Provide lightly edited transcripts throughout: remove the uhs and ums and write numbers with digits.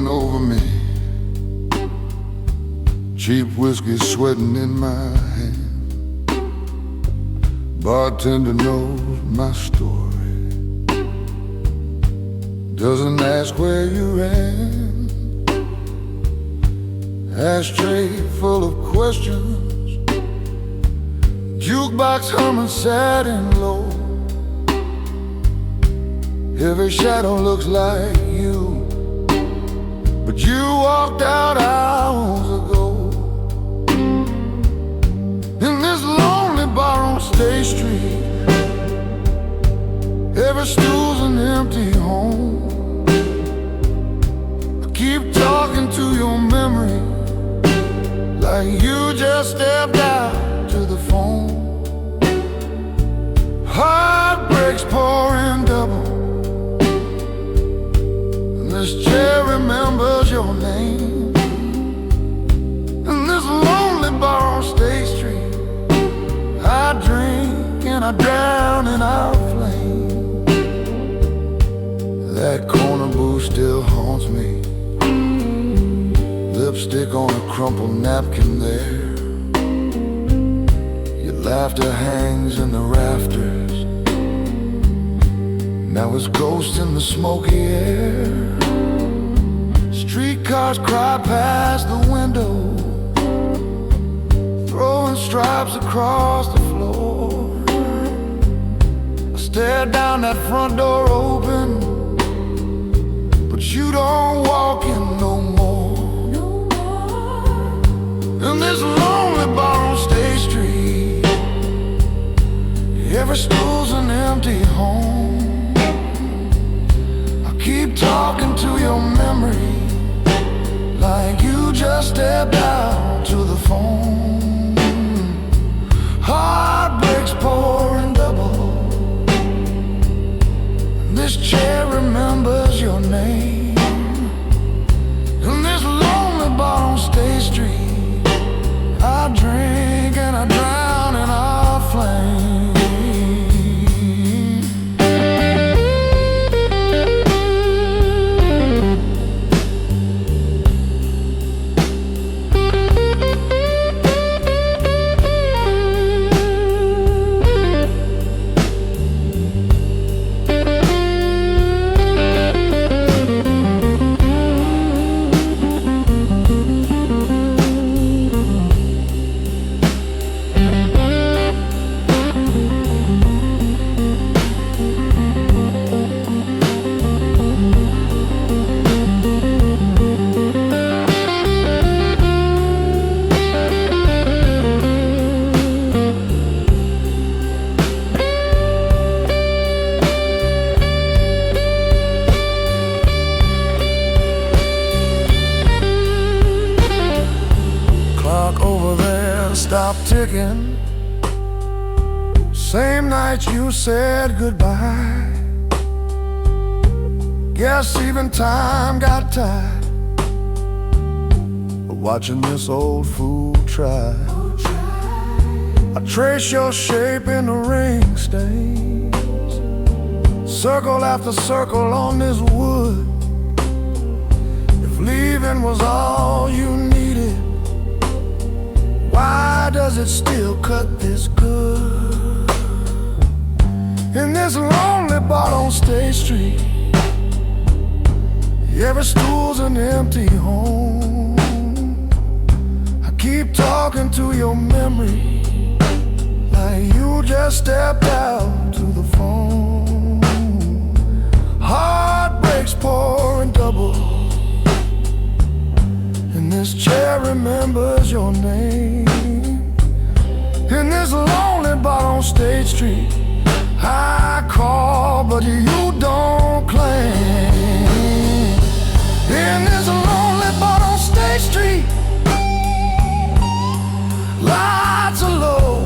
over me, cheap whiskey sweating in my hand. Bartender knows my story, doesn't ask where you ran. Ashtray full of questions, jukebox humming sad and low. Every shadow looks like you, but you walked out hours ago. In this lonely bar on State Street, every stool's an empty home. I keep talking to your memory like you just stepped out to the phone. Heartbreaks pouring double, this chair remembers your name. In this lonely bar on State Street, I drink and I drown in our flame. That corner booth still haunts me, lipstick on a crumpled napkin there. Your laughter hangs in the rafters, now it's ghosts in the smoky air. Streetcars cry past the window, throwing stripes across the floor. I stare down that front door open, but you don't walk in no more. In this lonely bar on State Street, every stool's an empty home. I keep talking to your memory like you just stepped out to the phone. Heartbreaks pouring double, this chair remembers your name. In this lonely bar on State Street, I drink and I drown in our flame. Stop ticking, same night you said goodbye. Guess even time got tired of watching this old fool try. I trace your shape in the ring stains, circle after circle on this wood. If leaving was all you needed, why does it still cut this good? In this lonely bar on State Street, every stool's an empty home. I keep talking to your memory like you just stepped out to the phone. Heartbreaks pouring double, and this chair remembers your name. In this lonely bar on State Street, I call, but you don't claim. In this lonely bar on State Street, lights are low,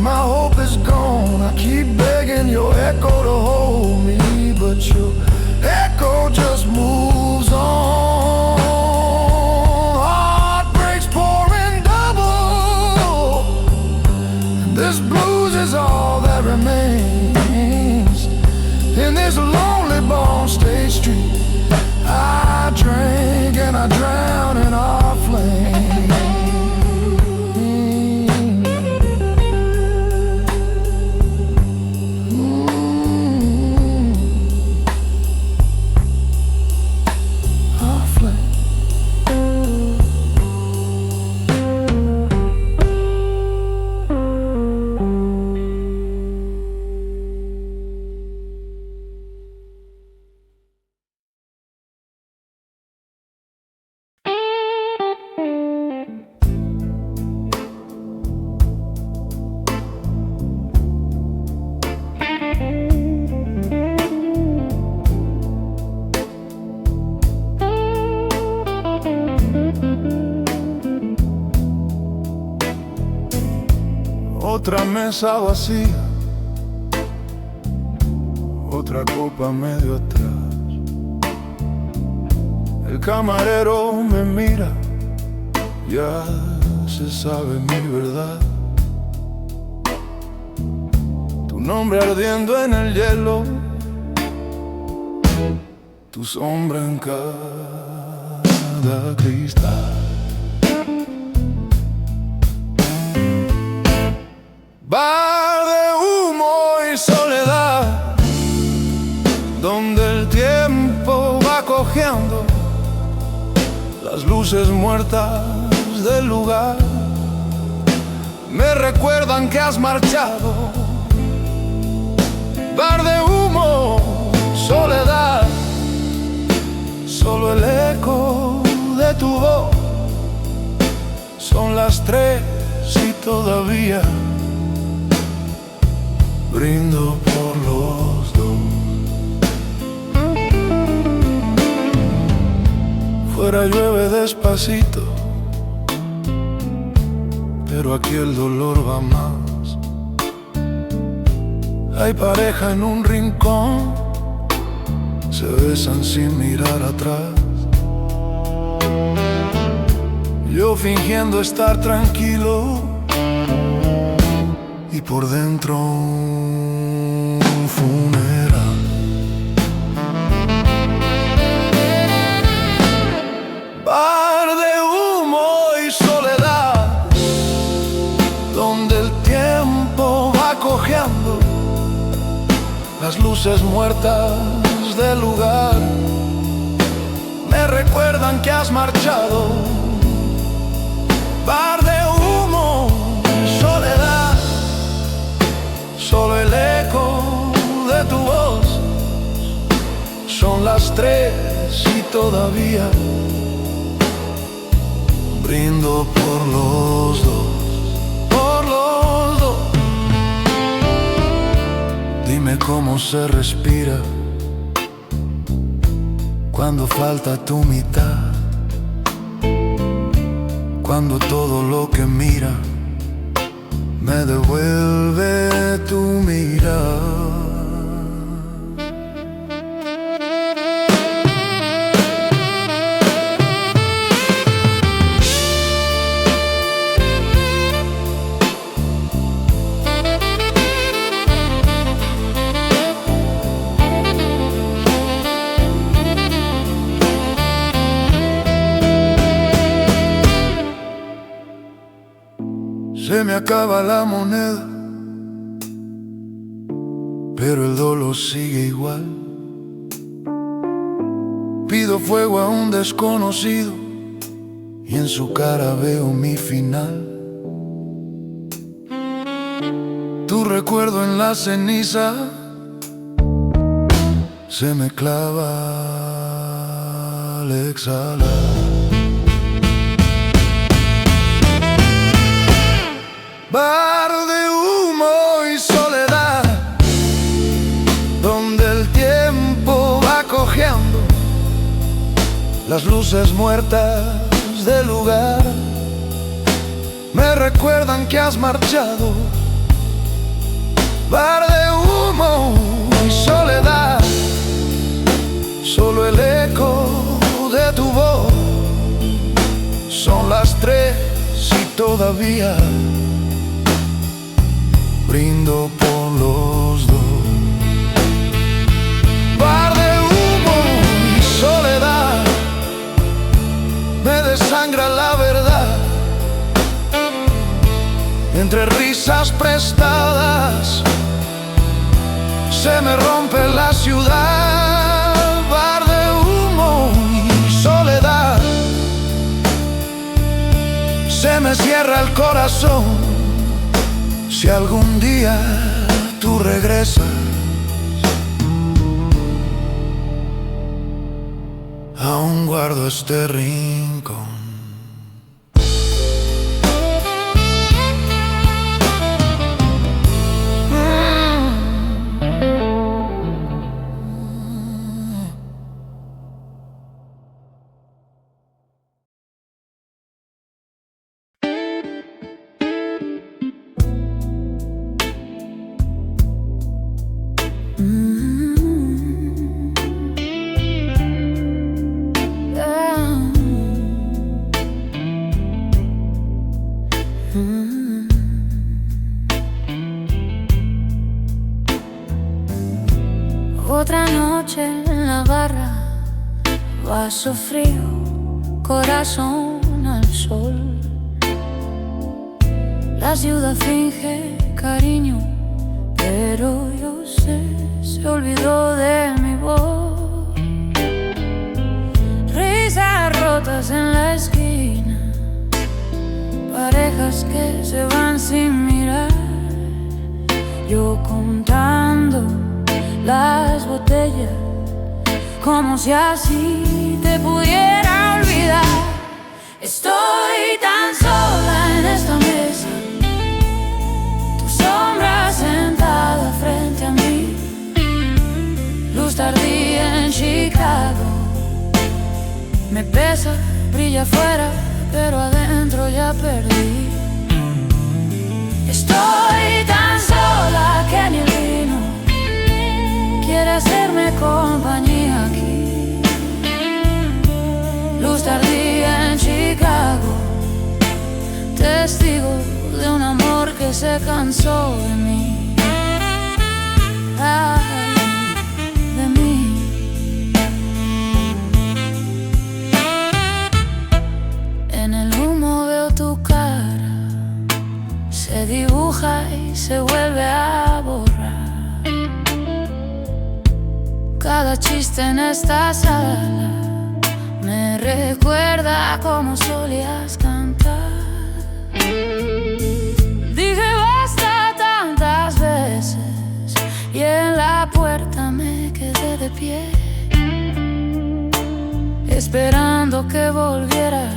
my hope is gone. I keep begging your echo to hold me, but your echo just moves on. Heartbreaks pouring double, this blues is all that remains. In this lonely bar on State Street, I drank Otra mesa vacía, otra copa medio atrás. El camarero me mira, ya se sabe mi verdad. Tu nombre ardiendo en el hielo, tu sombra en cada cristal. Bar de humo y soledad, donde el tiempo va cojeando las luces muertas del lugar. Me recuerdan que has marchado. Bar de humo, soledad, solo el eco de tu voz. Son las 3 y todavía brindo por los dos. Fuera llueve despacito, pero aquí el dolor va más. Hay pareja en un rincón, se besan sin mirar atrás. Yo fingiendo estar tranquilo y por dentro un funeral. Bar de humo y soledad, donde el tiempo va cojeando las luces muertas del lugar. Me recuerdan que has marchado. Bar de humo, soledad, solo el eco de tu voz. Son las 3 y todavía brindo por los dos, por los dos. Dime cómo se respira cuando falta tu mitad, cuando todo lo que mira me devuelve tu mirada. Se me acaba la moneda, pero el dolor sigue igual. Pido fuego a un desconocido y en su cara veo mi final. Tu recuerdo en la ceniza se me clava al exhalar. Bar de humo y soledad, donde el tiempo va cojeando las luces muertas del lugar. Me recuerdan que has marchado. Bar de humo y soledad, solo el eco de tu voz. Son las 3 y todavía brindo por los dos. Bar de humo y soledad, me desangra la verdad. Entre risas prestadas se me rompe la ciudad. Bar de humo y soledad, se me cierra el corazón. Si algún día tú regresas, aún guardo este rincón. Otra noche en la barra, vaso frío, corazón al sol. La ciudad finge cariño, pero yo sé, se olvidó de mi voz. Risas rotas en la esquina, parejas que se van sin mirar. Yo contando las botellas, como si así te pudiera olvidar. Estoy tan sola en esta mesa, tu sombra sentada frente a mí. Luz tardía en Chicago, me pesa, brilla afuera, pero adentro ya perdí. Estoy tan sola que ni el vino quiere hacerme compañía aquí. Luz tardía en Chicago, testigo de un amor que se cansó de mí. Ay, de mí. En el humo veo tu cara, se dibuja y se vuelve a borrar. Cada chiste en esta sala me recuerda cómo solías cantar. Dije basta tantas veces y en la puerta me quedé de pie, esperando que volvieras.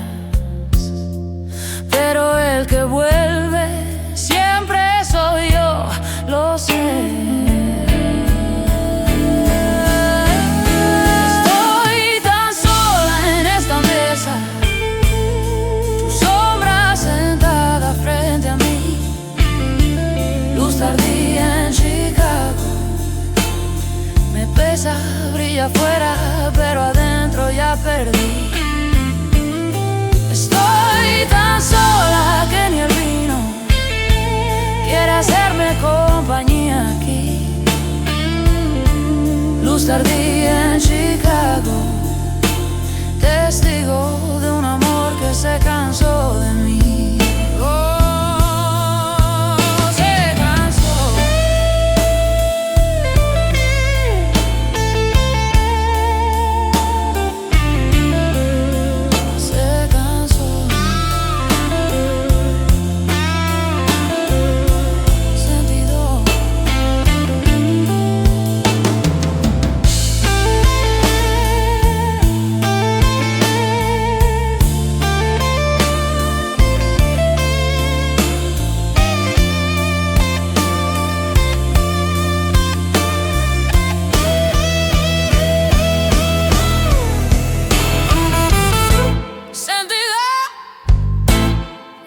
Pero el que vuelve siempre soy yo, lo sé. Tardía en Chicago, me pesa, brilla afuera, pero adentro ya perdí. Estoy tan sola que ni el vino quiere hacerme compañía aquí. Luz tardía en Chicago, testigo de un amor que se cansó de mí.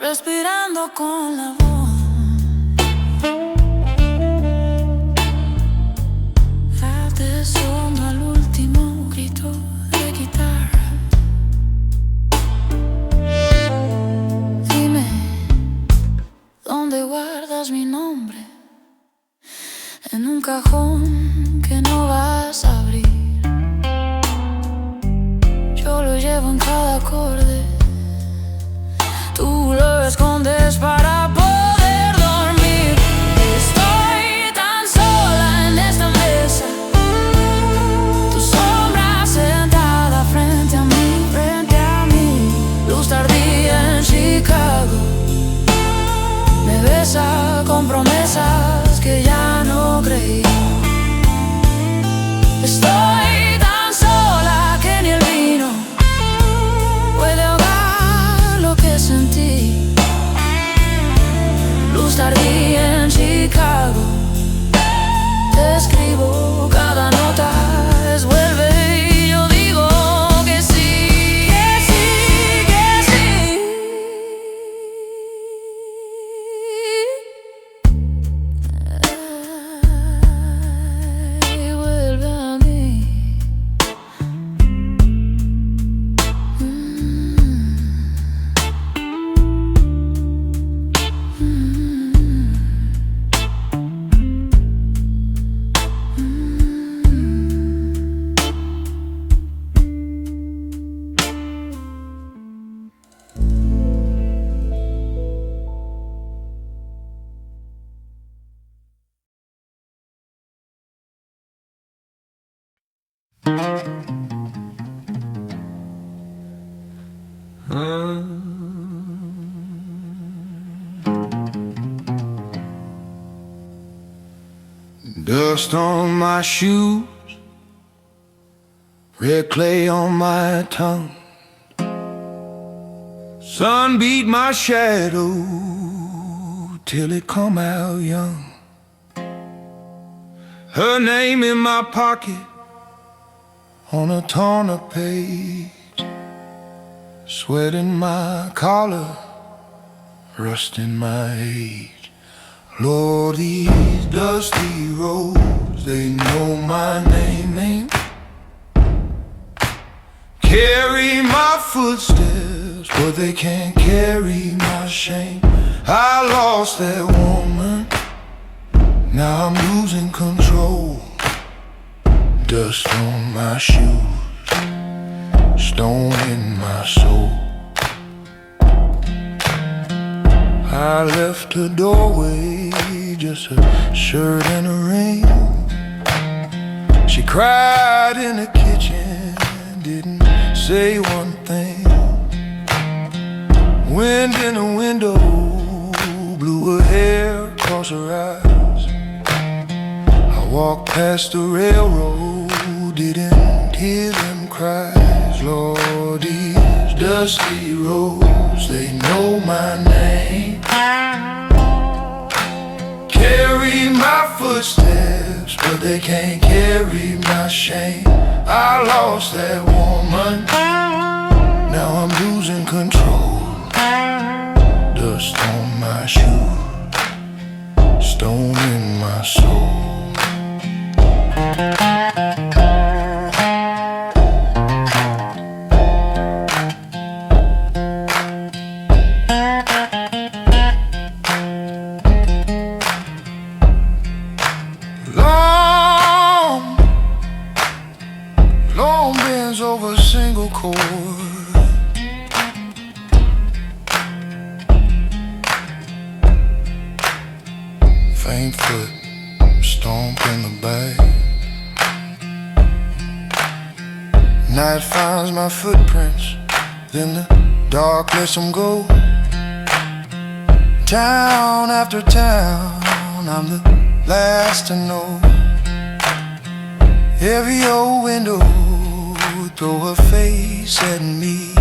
Respirando con la voz, darte sombra al último grito de guitarra. Dime, ¿dónde guardas mi nombre? En un cajón que no vas a abrir. Yo lo llevo en cada acorde, tú lo escondes para poder dormir. Estoy tan sola en esta mesa, tu sombra sentada frente a mí, frente a mí. Luz tardía en Chicago, me besa con promesas que ya no creí. Estoy tan sola que ni el vino puede ahogar lo que sentí. Luz tardía en Chicago, te escribo cada nota, es vuelve y yo digo que sí, que sí, que sí. Ay, vuelve a mí. Dust on my shoes, red clay on my tongue. Sun beat my shadow till it come out young. Her name in my pocket on a torn up page. Sweat in my collar, rust in my age. Lord, these dusty roads, they know my name. Carry my footsteps, but they can't carry my shame. I lost that woman, now I'm losing control. Dust on my shoes, stone in my soul. I left her doorway, just a shirt and a ring. She cried in the kitchen, didn't say one thing. Wind in the window blew her hair across her eyes. I walked past the railroad, didn't hear them cries. Lord, these dusty roads, they know my name. Carry my footsteps, but they can't carry my shame. I lost that woman, now I'm losing control. Dust on my shoes, stone in my soul. Long bends over a single chord. Faint foot, stomp in the back. Night finds my footprints, then the dark lets them go. Town after town, I'm the last to know. Every old window throw her face at me,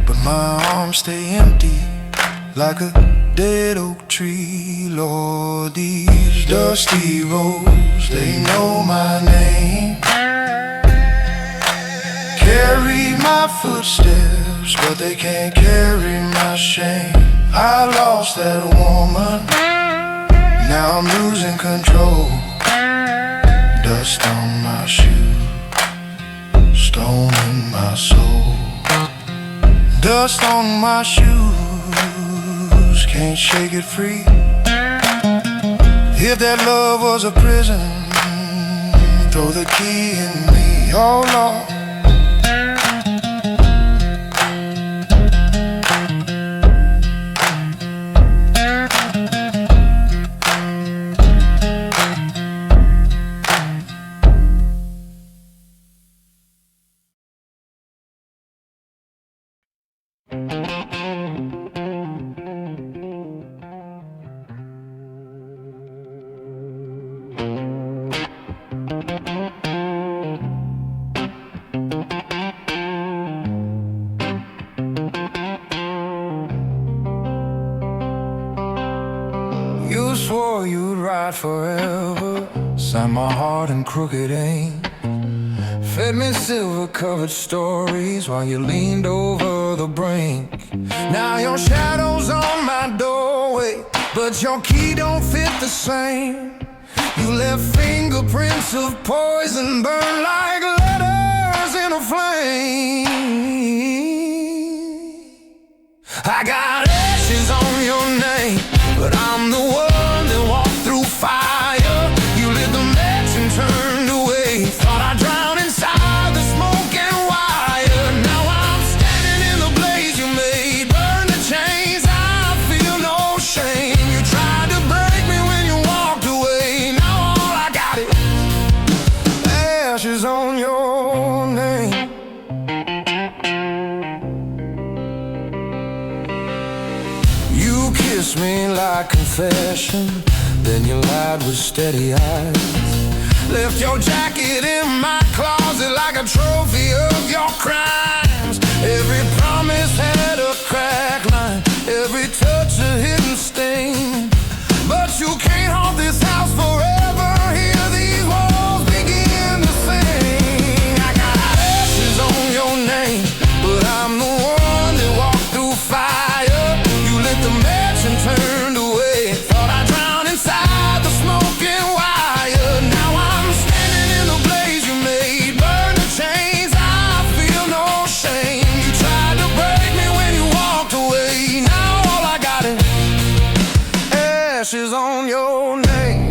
but my arms stay empty like a dead oak tree. Lord, these dusty roads, they know my name. Carry my footsteps, but they can't carry my shame. I lost that woman, now I'm losing control. Dust on my shoes, stone in my soul. Dust on my shoes, can't shake it free. If that love was a prison, throw the key in me. Oh Lord, you swore you'd ride forever, signed my heart in crooked ink. Fed me silver-covered stories while you leaned over the brink. Now your shadow's on my doorway, but your key don't fit the same. You left fingerprints of poison burn like letters in a flame. I got ashes on your name, but I'm the one that walked through fire. You lit the match and turned away, thought I'd drown inside the smoke and wire. Now I'm standing in the blaze you made, burn the chains, I feel no shame. You tried to break me when you walked away, now all I got is ashes confession, then you lied with steady eyes. Left your jacket in my closet like a trophy of your crimes. Every promise had a crack line, every touch a hidden stain. But you can't haunt this house forever. Hear these walls begin to sing. I got ashes on your name, but I'm the one that walked through fire. You lit the match and turned away. Thought I drowned inside the smoking wire. Now I'm standing in the blaze you made. Burn the chains, I feel no shame. You tried to break me when you walked away. Now all I got is ashes on your name.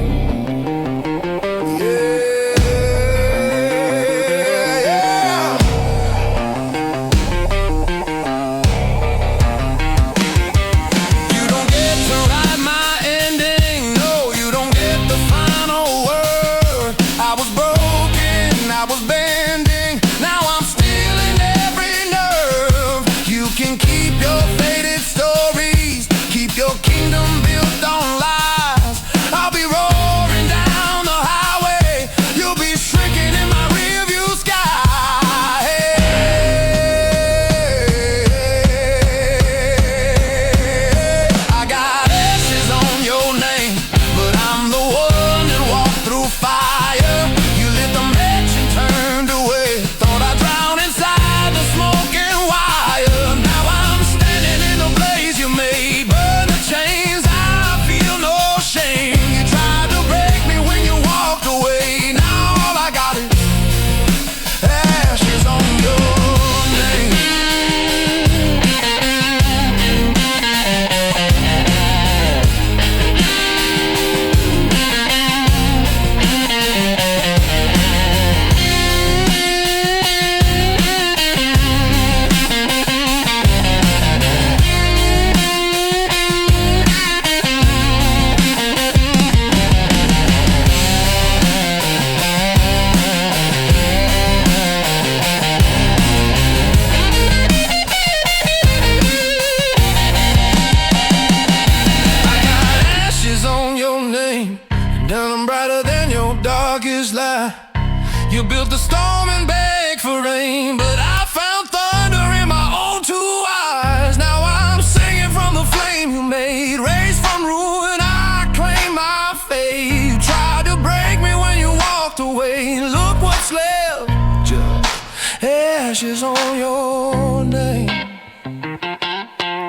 You built the storm and begged for rain, but I found thunder in my own two eyes. Now I'm singing from the flame you made. Raised from ruin, I claim my fate. You tried to break me when you walked away. Look what's left, just ashes on your name.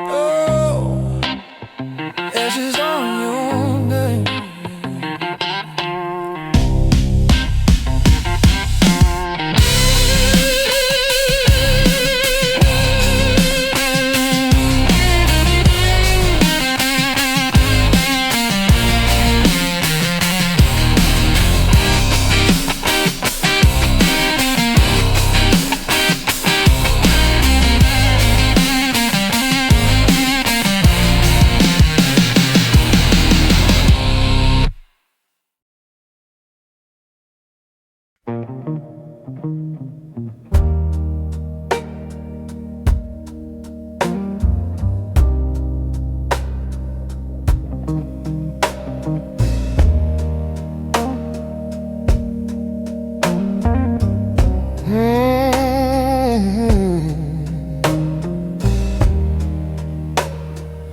Oh, ashes on your name.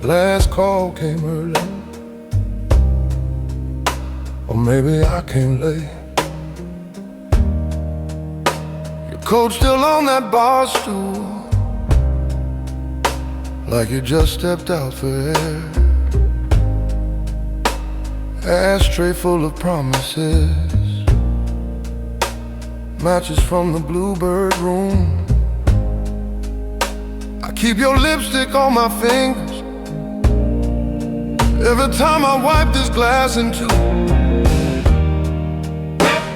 Last call came early, or maybe I came late. Your coat still on that bar stool, like you just stepped out for air. Ashtray full of promises, matches from the Bluebird room. I keep your lipstick on my fingers every time I wipe this glass in two.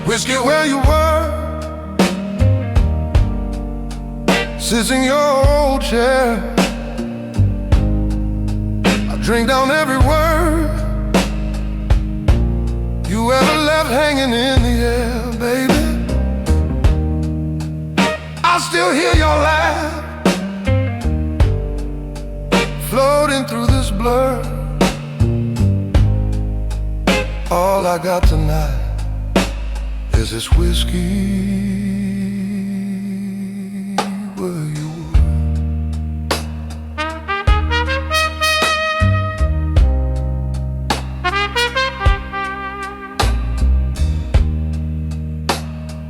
Whiskey where you were, sits in your old chair. I drink down every word you ever left hanging in the air, baby. I still hear your laugh floating through this blur. All I got tonight is this whiskey. Were you?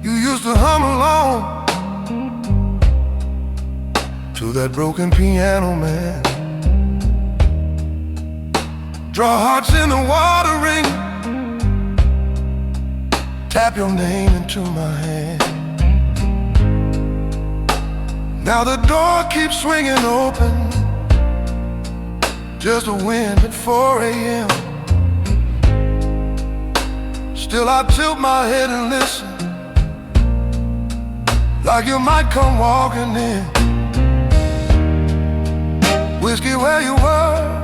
You used to hum along to that broken piano, man. Draw hearts in the watering, tap your name into my hand. Now the door keeps swinging open, just a wind at 4 a.m. Still I tilt my head and listen, like you might come walking in. Whiskey, where you were,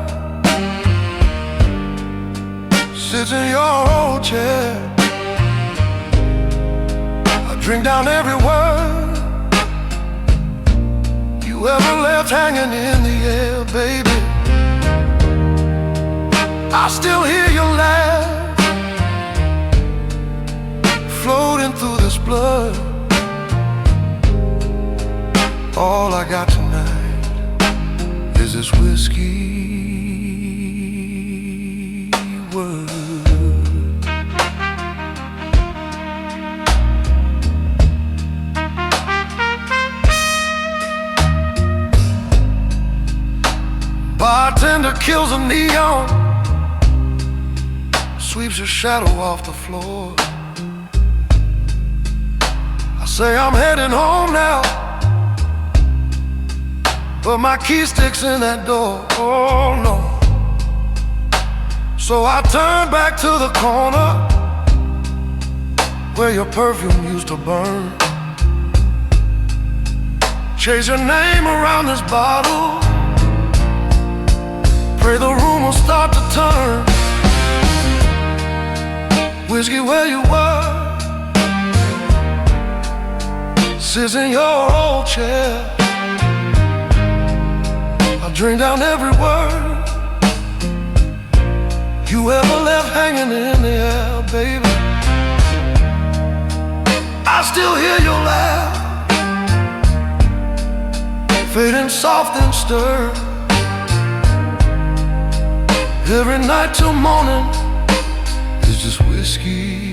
sits in your old chair. I drink down every word you ever left hanging in the air, baby. I still hear your laugh floating through this blood. All I got tonight is this whiskey word. Bartender kills a neon, sweeps a shadow off the floor. I say I'm heading home now, but my key sticks in that door, oh no. So I turn back to the corner where your perfume used to burn. Chase your name around this bottle, pray the room will start to turn. Whiskey, where you were, sits in your old chair. I drink down every word you ever left hanging in the air, baby. I still hear your laugh, fading soft and stirred. Every night till morning is just whiskey.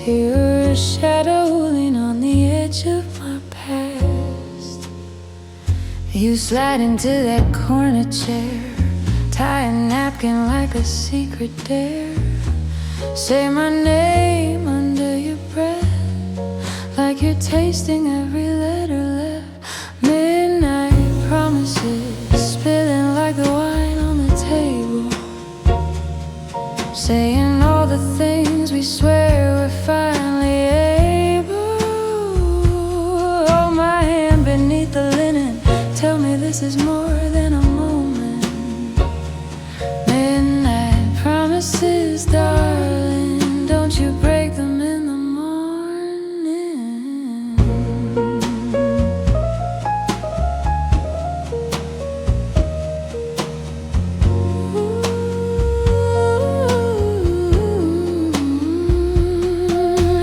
You're a shadow lean on the edge of my past. You slide into that corner chair, tie a napkin like a secret dare. Say my name under your breath, like you're tasting every letter left. Midnight promises spilling like the wine on the table, saying all the things we swear we're finally able. Hold my hand beneath the linen, tell me this is more than a moment. Midnight promises, darling, don't you break them in the morning.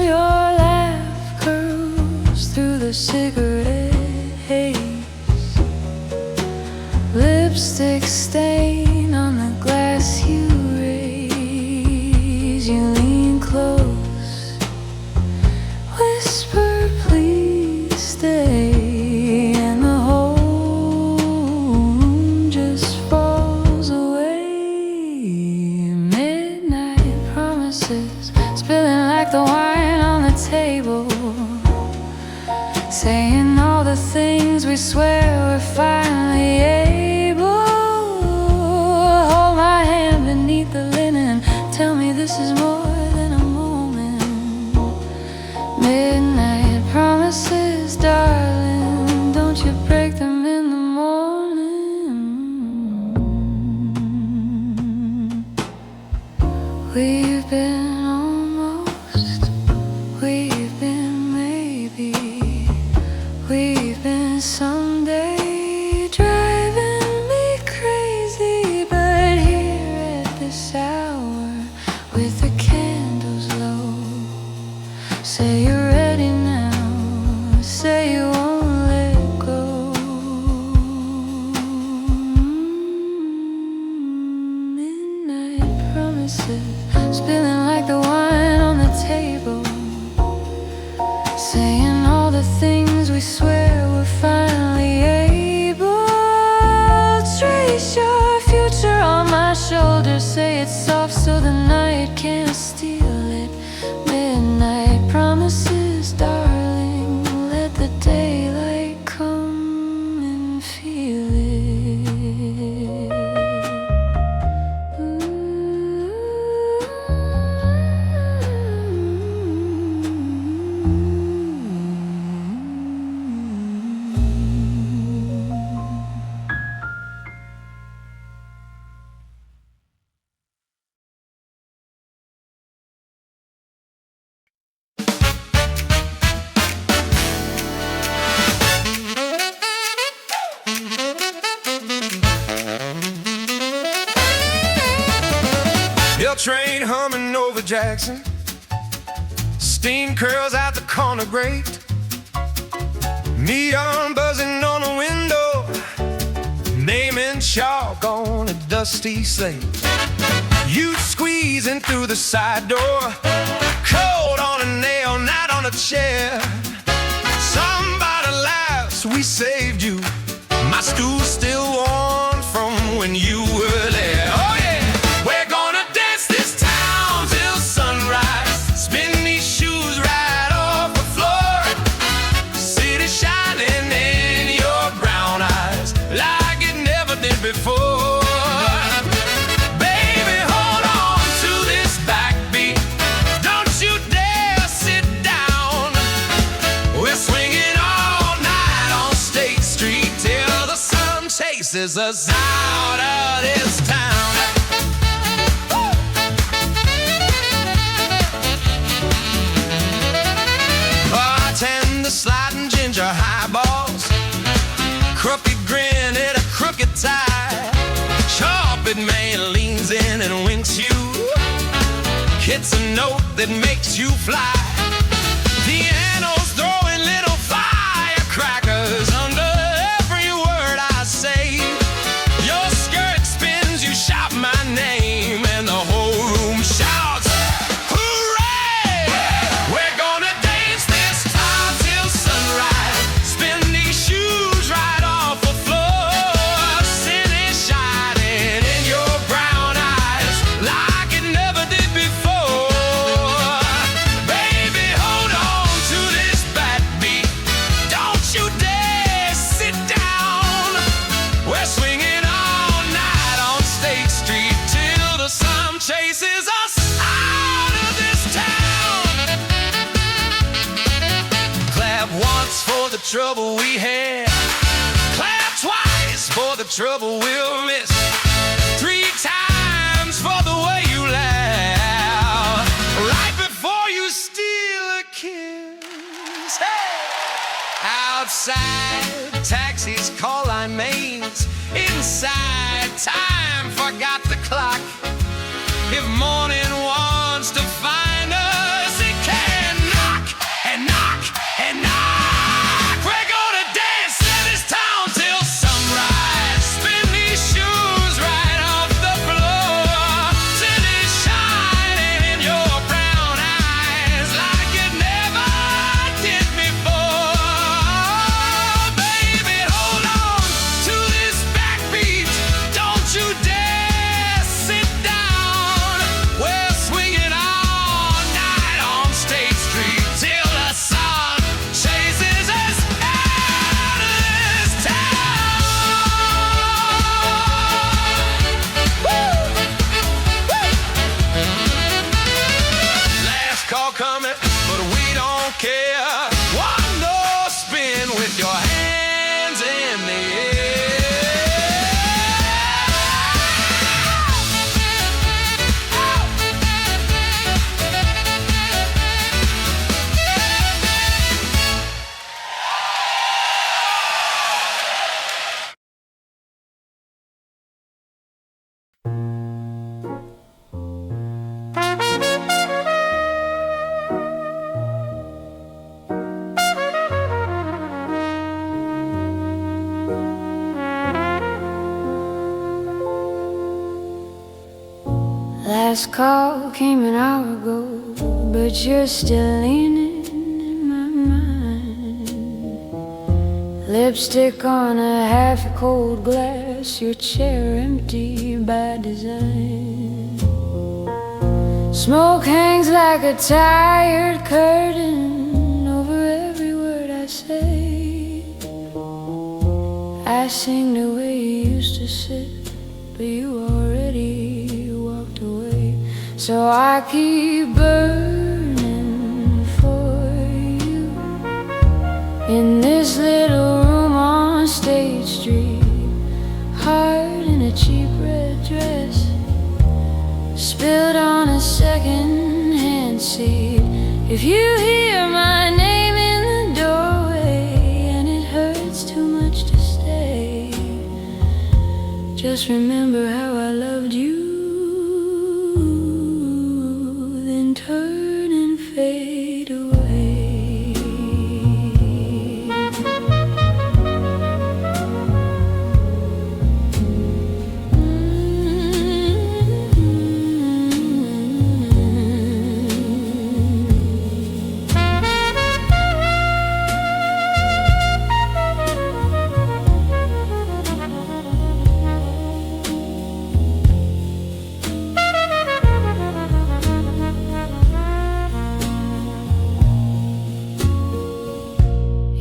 Your laugh curls through the cigarette haze, lipstick stain on the glass you raise. You lean close, whisper please stay, and the whole we swear we're finally able. Hold my hand beneath the linen, tell me this is more than a moment. Midnight promises, darling, don't you break them in the morning. We've been almost, we've been maybe, we've been someday, driving me crazy. But here at this hour, with the candles low, say you're ready now, say you won't let go. Midnight promises, spilling like the wine on the table, saying all the things we swear we're finally able. Trace your future on my shoulder, say it soft so the night can't steal it. Midnight promises, darling, let the daylight come and feel it. L train humming over Jackson, steam curls out the corner grate, neon buzzing on the window, name in chalk on a dusty slate. You squeezing through the side door, cold on a nail, not on a chair. Somebody laughs, we saved you. My stool's still warm from when you were there. Oh yeah, we're gonna dance this town till sunrise, spin these shoes right off the floor. City shining in your brown eyes like it never did before. Baby, hold on to this backbeat, don't you dare sit down. We're swinging all night on State Street till the sun chases us out of this town. Bartender sliding ginger highballs, crooked grin and a crooked tie. Sharped man leans in and winks you, hits a note that makes you fly. Piano's throwing little firecrackers under every word I say. Your skirt spins, you shout my name, and the whole room shouts, hooray! We're gonna dance this town till sunrise, spin these shoes right off the floor. City shining in your brown eyes like it never did before. Baby, hold on to this backbeat, don't you dare sit down. We're swinging all night on State Street till the sun chases us out of this town. Clap once for the trouble we had, clap twice for the trouble we'll miss, 3 times for the way you laugh right before you steal a kiss. Hey! Outside, taxis call line mains. Inside, time forgot the clock. If morning wants to find us, it can knock and knock and knock. We're gonna dance in this town till sunrise, spin these shoes right off the floor. City shining in your brown eyes like it never did before. Baby, hold on to this backbeat, don't you dare sit down. Last call came an hour ago, but you're still leaning in my mind. Lipstick on a half-cold glass, your chair empty by design. Smoke hangs like a tired curtain over every word I say. I sing the way you used to sit, but you already walked away. So I keep burning for you in this little room on State Street. Heart in a cheap red dress, spilled on a second-hand seat. If you hear my name in the doorway and it hurts too much to stay, just remember how I loved you, then turn and fade away.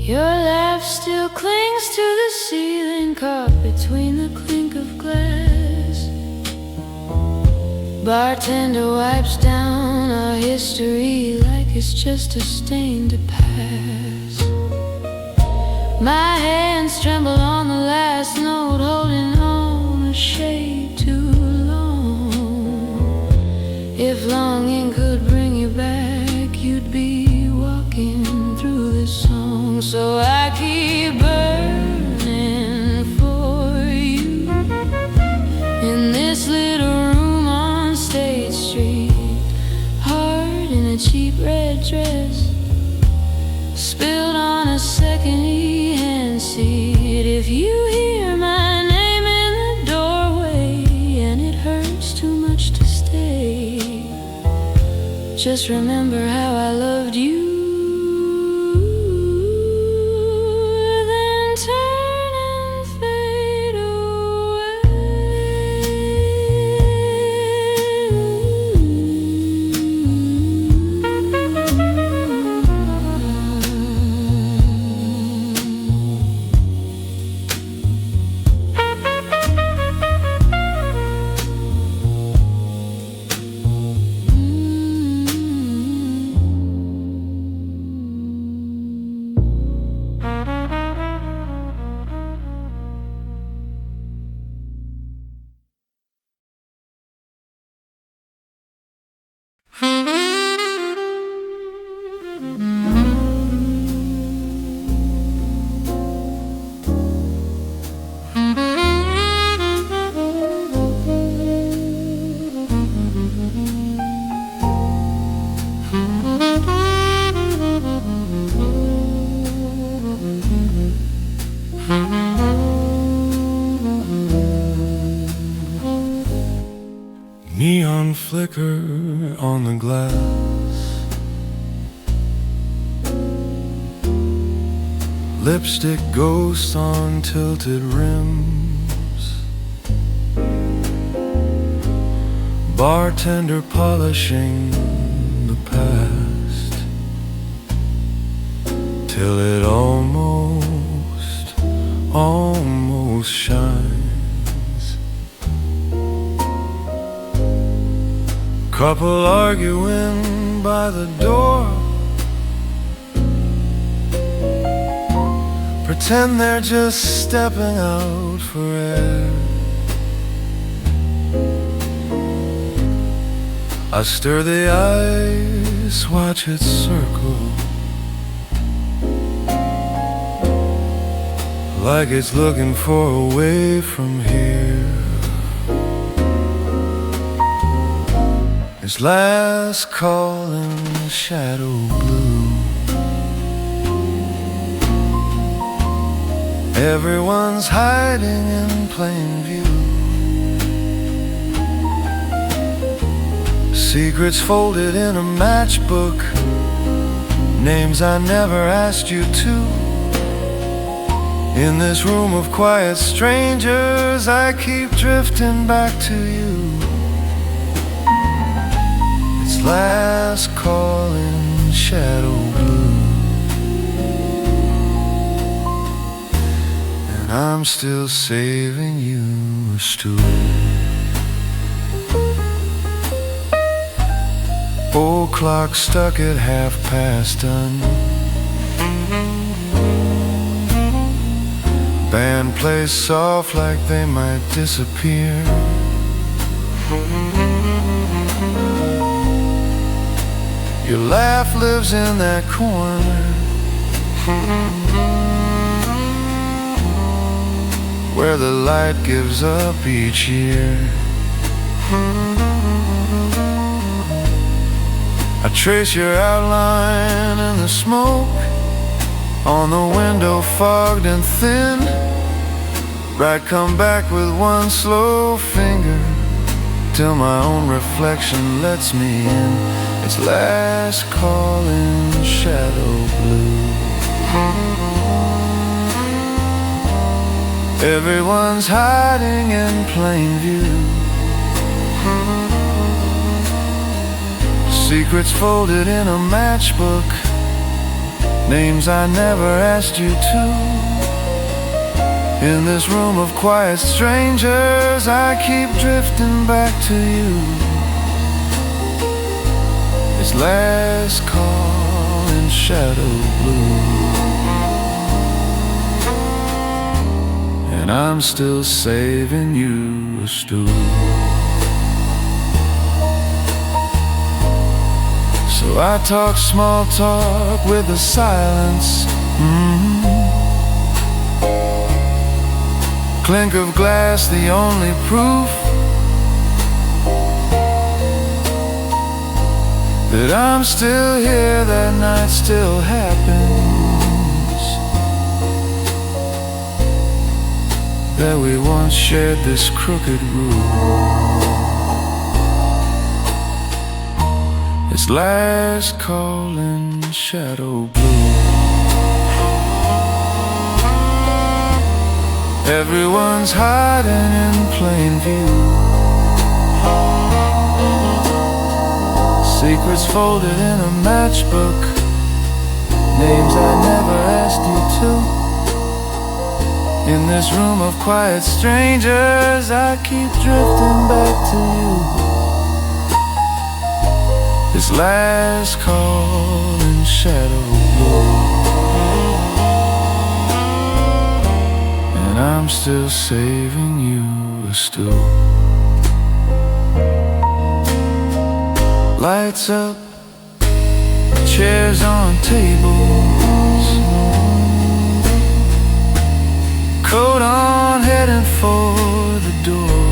Your laugh still clings to the ceiling, caught between the clink of glass. Bartender wipes down our history like it's just a stain to pass. My hands tremble on the last note, holding on a shade too long. If longing could bring you back, you'd be walking through this song. So I keep burning for you in this little room on State Street. Heart in a cheap red dress, spilled on a second-hand seat. If you hear my name in the doorway and it hurts too much to stay, just remember how I loved you. Neon flicker on the glass, lipstick ghosts on tilted rims, bartender polishing the past till it almost shines. Couple arguing by the door, pretend they're just stepping out for air. I stir the ice, watch it circle, like it's looking for a way from here. It's last call in shadow blue. Everyone's hiding in plain view. Secrets folded in a matchbook, names I never asked you to. In this room of quiet strangers, I keep drifting back to you. It's last call in shadow blue, and I'm still saving you a stool. Old clock stuck at 1:30 done. Band plays soft like they might disappear. Your laugh lives in that corner where the light gives up each year. I trace your outline in the smoke on the window, fogged and thin. Right, come back with one slow finger till my own reflection lets me in. It's last call in shadow blue. Everyone's hiding in plain view. Secrets folded in a matchbook, names I never asked you to. In this room of quiet strangers, I keep drifting back to you. It's last call in shadow blue, and I'm still saving you a stool. So I talk small talk with the silence. Clink of glass, the only proof that I'm still here, that night still happens, that we once shared this crooked room. It's last call in shadow blue. Everyone's hiding in plain view. Secrets folded in a matchbook, names I never asked you to. In this room of quiet strangers, I keep drifting back to you. This last call in shadow blue, and I'm still saving you a stool. Lights up, chairs on tables, coat on, heading for the door.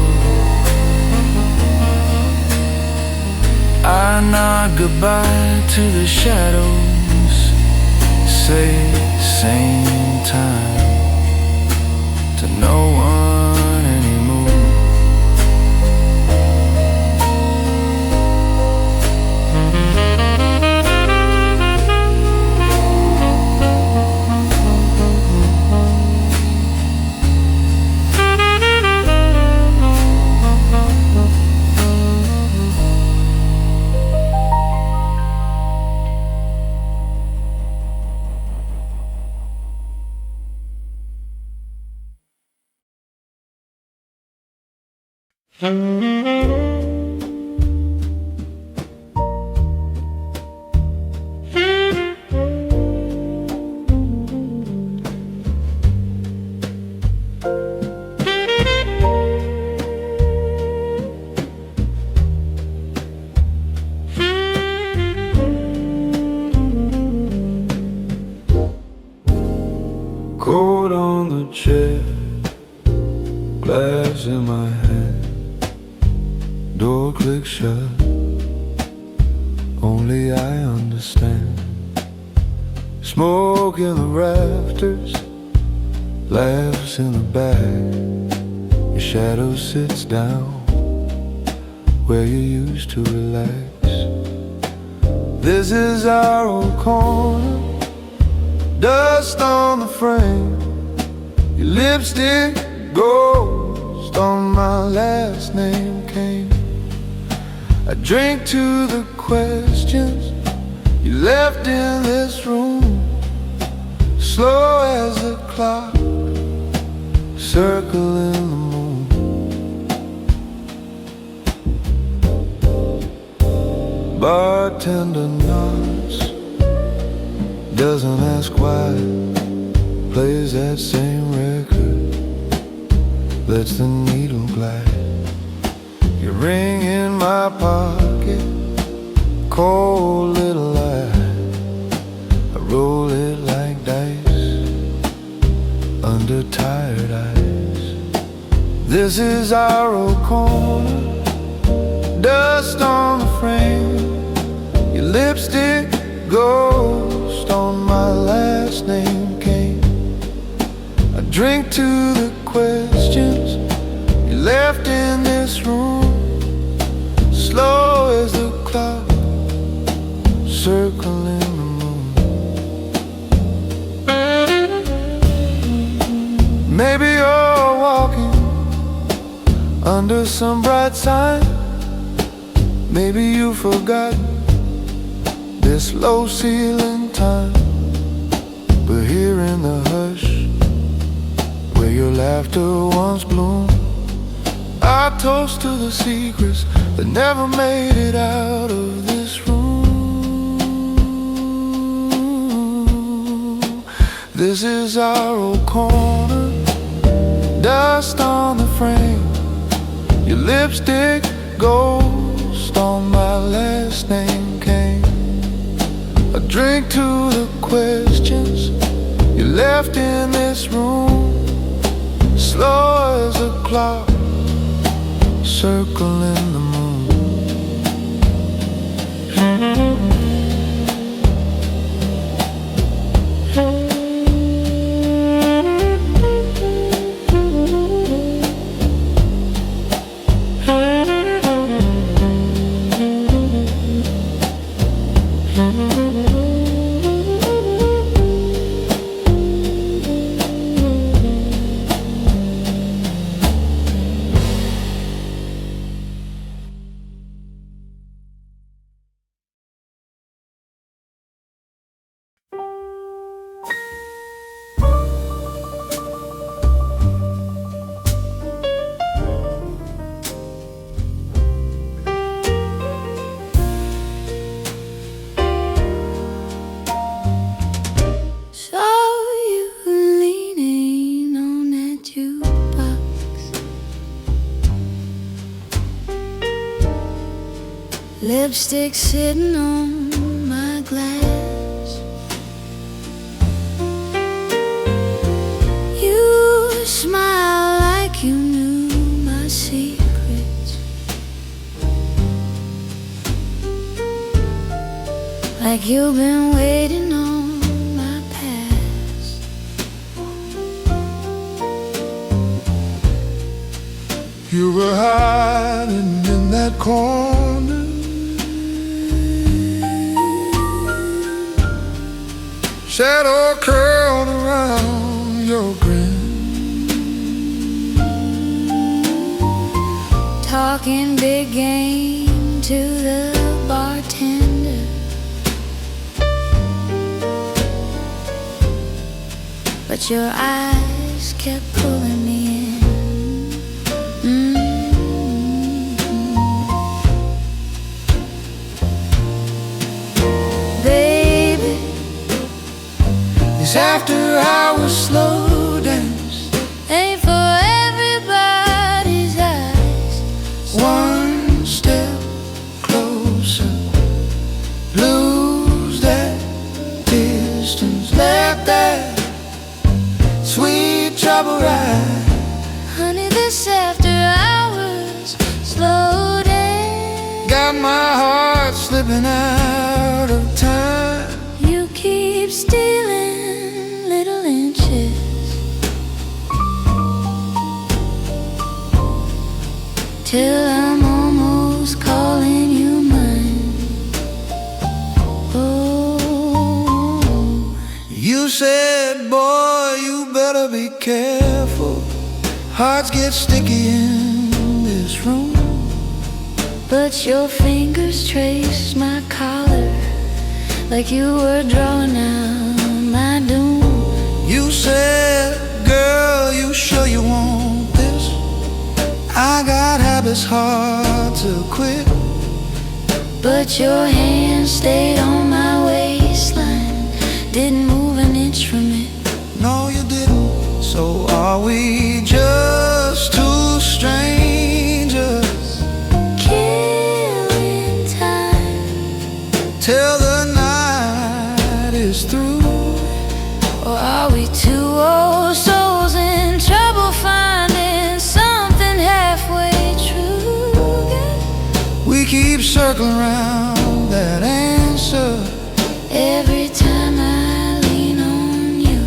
I nod goodbye to the shadows, say same time to no one anymore. Coat on the chair, glass in my hand, door clicks shut, only I understand. Smoke in the rafters, laughs in the back. Your shadow sits down where you used to relax. This is our old corner, dust on the frame. Your lipstick ghost on my last name came. I drink to the questions you left in this room, slow as the clock circling the moon. Bartender nods, doesn't ask why, plays that same record, lets the needle glide. Your ring in my pocket, cold little lie. I roll it like dice under tired eyes. This is our old corner, dust on the frame. Your lipstick ghost on my last name came. I drink to the questions you left in this room, slow as the clock circling the moon. Maybe you're walking under some bright sign. Maybe you forgot this low ceiling time. But here in the hush, where your laughter once bloomed, I toast to the secrets that never made it out of this room. This is our old corner, dust on the frame. Your lipstick ghost on my last name came. I drink to the questions you left in this room, slow as a clock circling the moon. Lipstick sitting on my glass. You smile like you knew my secrets, like you've been waiting on my past. You were hiding in that corner, shadow curled around your grin, talking big game to the bartender, but your eyes kept pulling me in. Baby, these after hours slow dance ain't for everybody's eyes. one step closer, lose that distance, let that sweet trouble ride. Honey, this after hours slow down. Got my heart slipping out of time. You keep stealing little inches, till I'm almost said, boy, you better be careful. Hearts get sticky in this room. But your fingers traced my collar like you were drawing out my doom. You said, girl, you sure you want this? I got habits hard to quit. But your hand stayed on my waistline, didn't move an inch from it. No, you didn't. So are we just two strangers Killing time till the night is through? or are we two old souls in trouble finding something halfway true? We keep circling around that answer Every time I lean on you.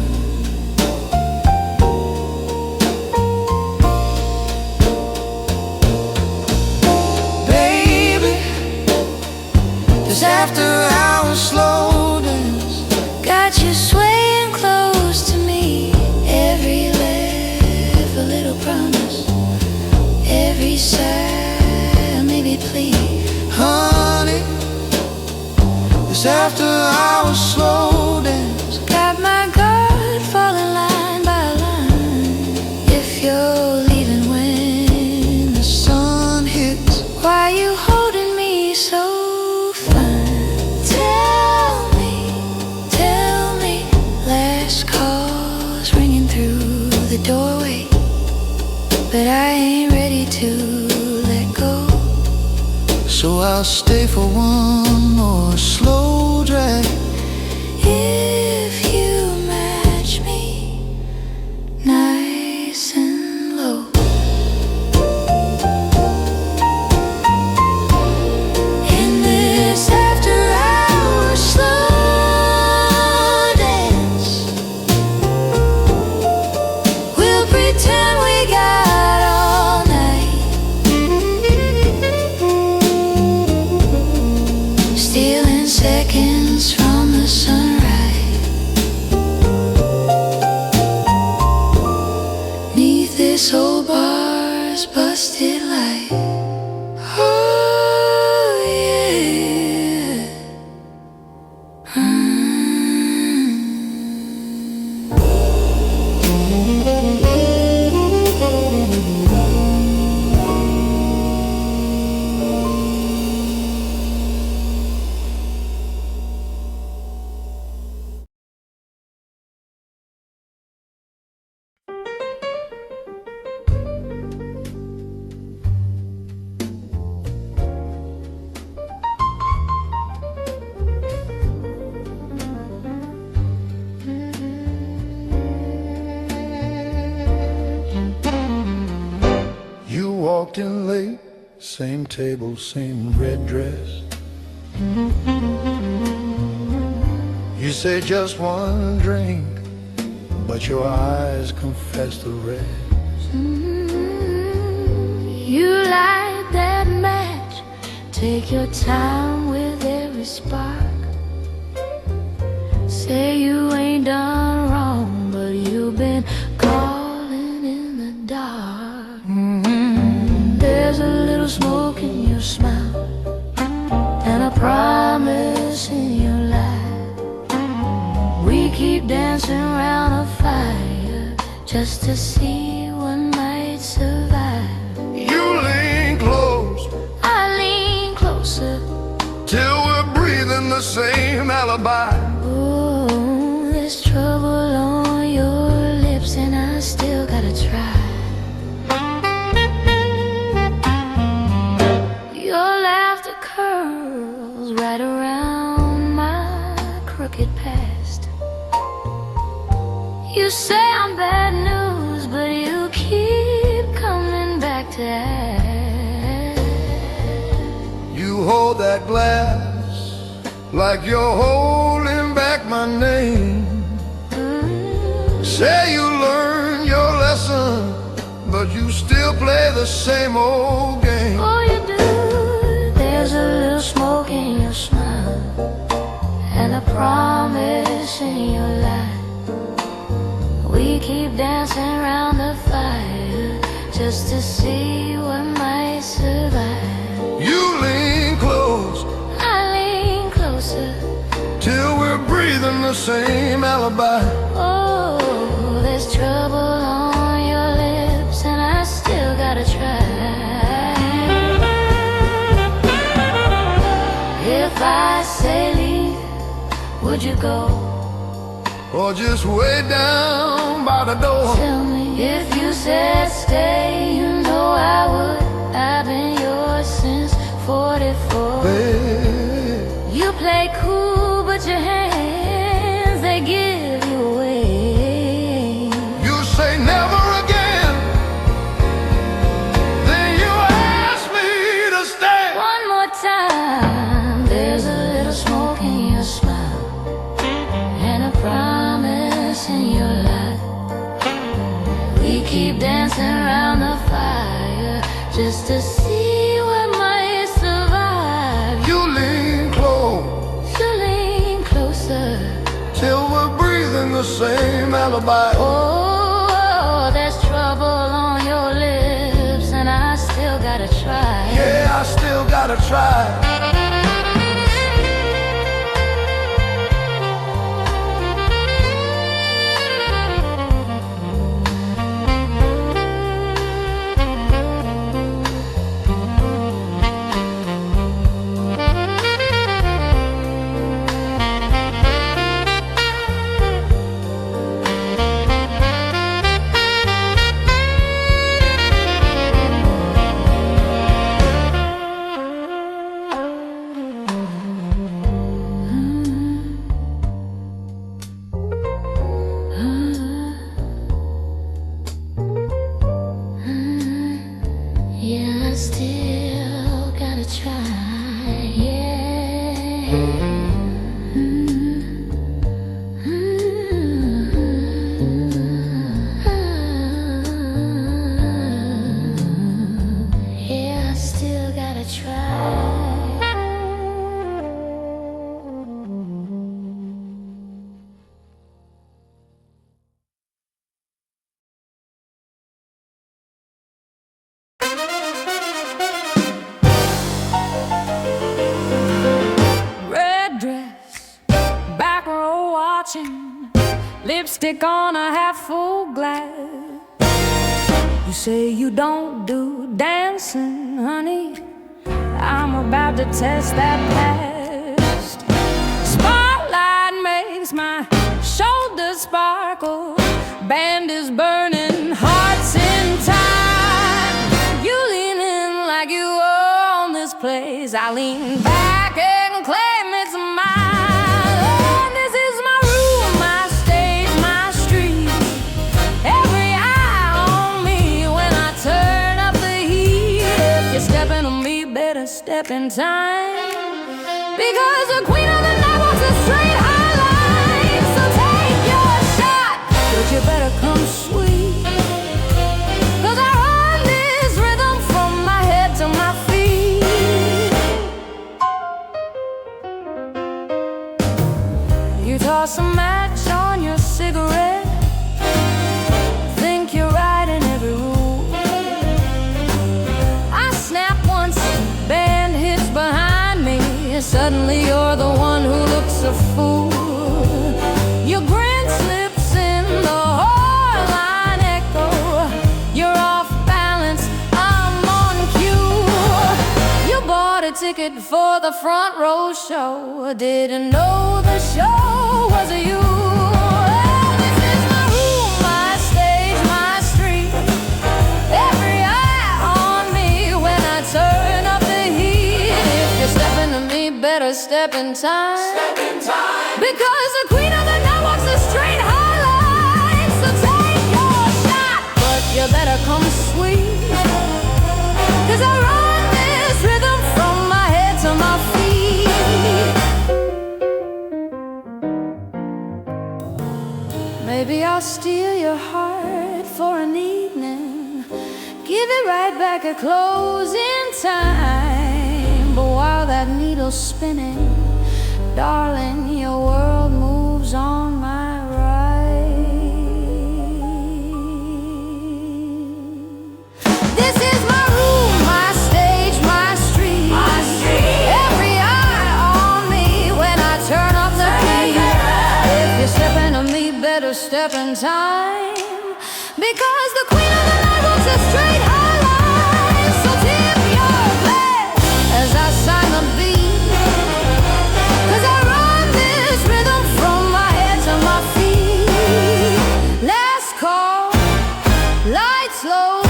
baby. This after hours slow dance Got you swaying close to me. Every laugh, a little promise. Every sigh, maybe plea. honey. This after hours slow dance Got my guard falling line by line. If you're leaving when the sun hits. why you holding me so fine? Tell me, last call's ringing through the doorway, but I ain't ready to let go. So I'll stay for one more slow drag. If you match me nice and low. In this after hours slow dance, we'll pretend we got all night, stealing seconds from the sunrise. Neath this old bar's busted light. Oh yeah. You walked in late, same table, same red dress. You said just one drink, but your eyes confessed the rest. You light that match, take your time with every spark. Say you ain't done wrong, but you've been calling in the dark. There's a little smoke in your smile and a promise in your life. We keep dancing around a fire just to see what might survive. You lean close I lean closer. till we're breathing the same alibi. Oh, there's trouble on your lips and I still gotta try. Your laughter curls right around my crooked past. You say I'm bad news, but you keep coming back to ask. You hold that glass like you're holding back my name. Say you learned your lesson, but you still play the same old game. Oh, you do. There's a little smoke in your smile and a promise in your life. We keep dancing around the fire just to see what might survive. You lean close I lean closer till we're breathing the same alibi. Oh, there's trouble on your lips and I still gotta try. If I say leave, would you go? Or just way down by the door? Tell me. If you said stay, you know I would. I've been yours since 44. Hey. You play cool, but your hands, they give you away. You say never again, then you ask me to stay. One more time. There's a little smoke in your smile and a promise in your life. We keep dancing around the fire just to see what might survive. You lean close You lean closer till we're breathing the same alibi. Oh, there's trouble on your lips and I still gotta try. Yeah, I still gotta try. Yeah, I still gotta try. Yeah. Yeah, I still gotta try. Red dress, back row watching, lipstick on a half full glass. You say you don't do dancing, honey. I'm about to test that past. Spotlight makes my shoulders sparkle. Band is burning, hearts in time. You lean in like you own this place. I lean back and claim it's mine. Oh, this is my room, my stage, my street. Every eye on me when I turn up the heat. If you're stepping on me, better step in time. Because the queen of the night wants a straight highlight. So take your shot, but you better come sweet. 'Cause I run this rhythm from my head to my feet. You toss a match on your cigarette, think you're right in every rule. I snap once, band hits behind me. Suddenly you're the one who looks a fool. Your grin slips in the whole line echo. You're off balance, I'm on cue. You bought a ticket for the front row show. Didn't know the show was you. Oh, this is my room, my stage, my street. Every eye on me when I turn up the heat. If you're stepping to me, better step in time. Step in time. Because the queen of the night walks a straight highlight. So take your shot, but you better come sweet. 'Cause I run this rhythm from my head to my feet. Maybe I'll steal your heart for an evening, give it right back at closing time. But while that needle's spinning, darling, your world moves on my right. serpentine, because the queen of the night walks a straight high line. So tip your glass as I sign the beat, 'cause I run this rhythm from my head to my feet. Last call, lights low,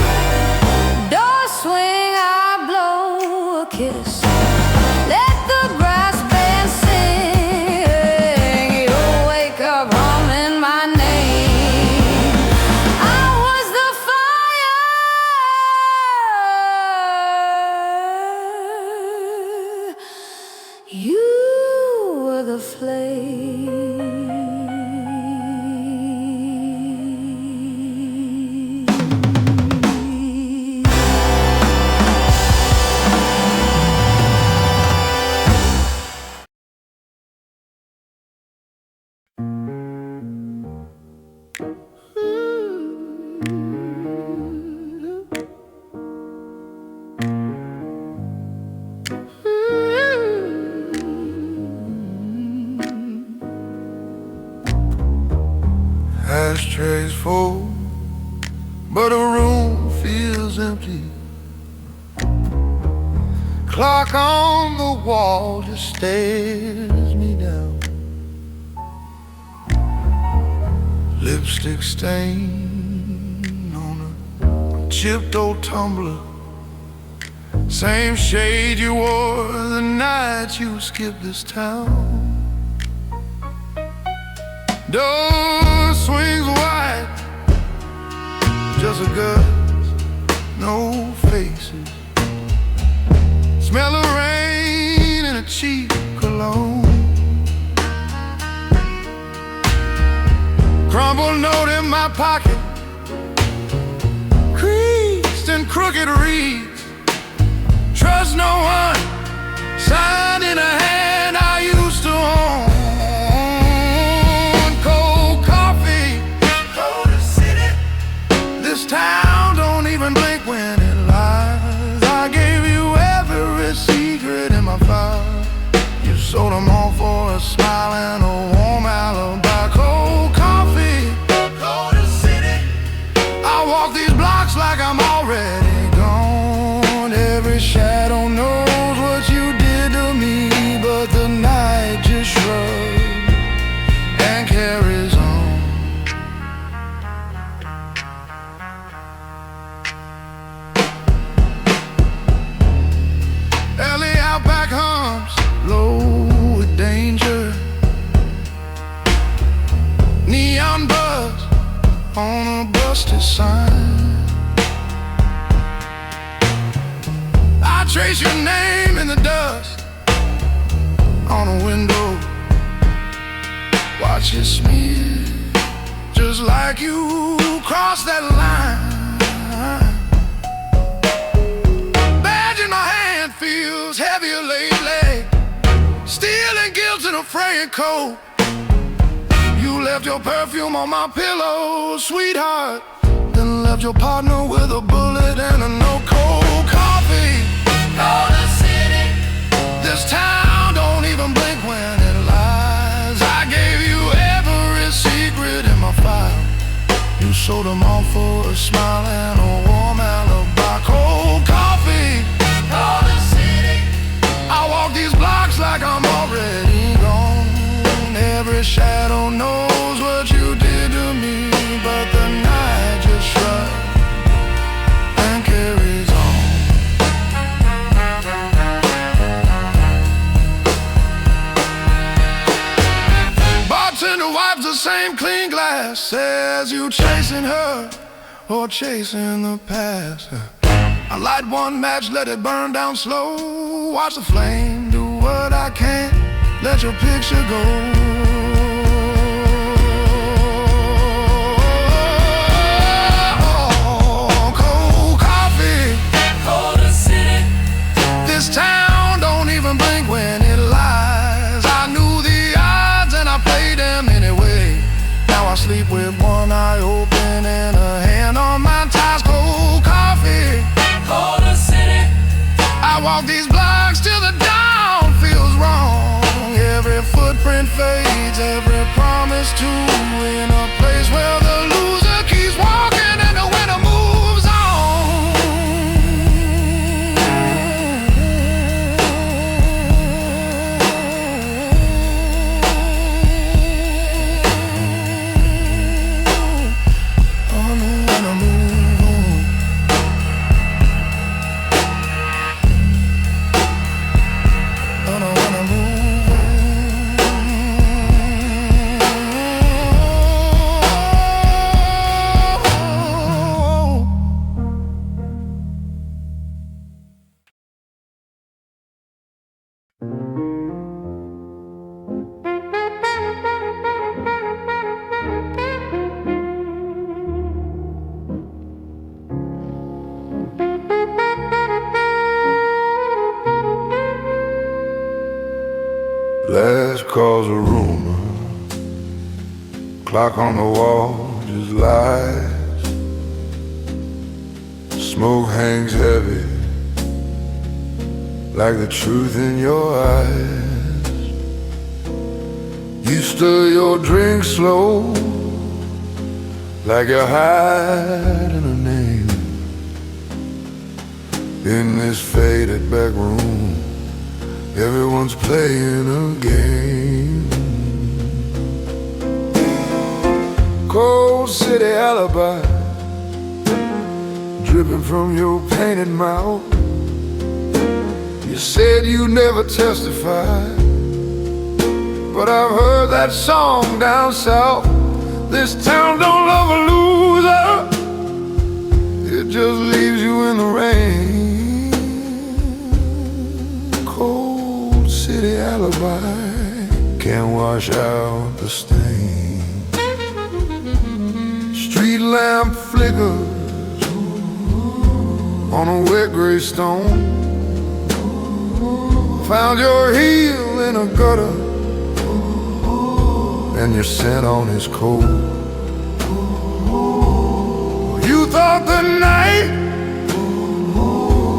door swing, I blow a kiss. Let the brass band sing. You wake up humming my name. I was the fire, you were the flame. Ashtrays full, but the room feels empty. Clock on the wall just stares me down. Lipstick stain on a chipped old tumbler, same shade you wore the night you skipped this town. Door swings wide, just a guts, no faces. Smell of rain and a cheap cologne. Crumbled note in my pocket, creased and crooked reeds. Trust no one, signed in a hand I used to own. This town don't even blink when it lies. I gave you every secret in my file. You sold them all for a smile and a warm alibi. Cold coffee, Dakota City. I walk these blocks like I'm already gone. Every shadow knows what you did to me, but the night just shrugs and carries on. Ellie Outback hums low with danger. Neon buzz on a busted sign. I trace your name in the dust on a window. Watch it smear, just like you crossed that line. Feels heavier lately, steel and guilt in a fraying coat. You left your perfume on my pillow, sweetheart, then left your partner with a bullet and a no. Cold coffee, Dakota City. This town don't even blink when it lies. I gave you every secret in my file. You sold them all for a smile and a warm alibi. Cold coffee, Dakota City. I walk these blocks like I'm already gone. Every shadow knows what you did to me, but the night just shrugs and carries on. Bartender wipes the same clean glass, says you chasing her or chasing the past. I light one match, let it burn down slow. Watch the flame do what I can, let your picture go. Cold coffee, Dakota City. This town don't even blink when it lies. I knew the odds and I played them anyway. Now I sleep with one eye open and a hand on my thighs. Cold coffee, Dakota City. I walk these blocks till the dawn feels wrong. Every footprint fades, every promise to in a place where cause a rumor. Clock on the wall just lies. Smoke hangs heavy like the truth in your eyes. You stir your drink slow like you're hiding a name in this faded back room. Everyone's playing a game. Cold city alibi dripping from your painted mouth. You said you never testified, but I've heard that song down south. This town don't love a loser, it just leaves you in the rain. Cold city alibi can't wash out the stain. Street lamp flickers on a wet gray stone. Found your heel in a gutter and your scent on his coat. You thought the night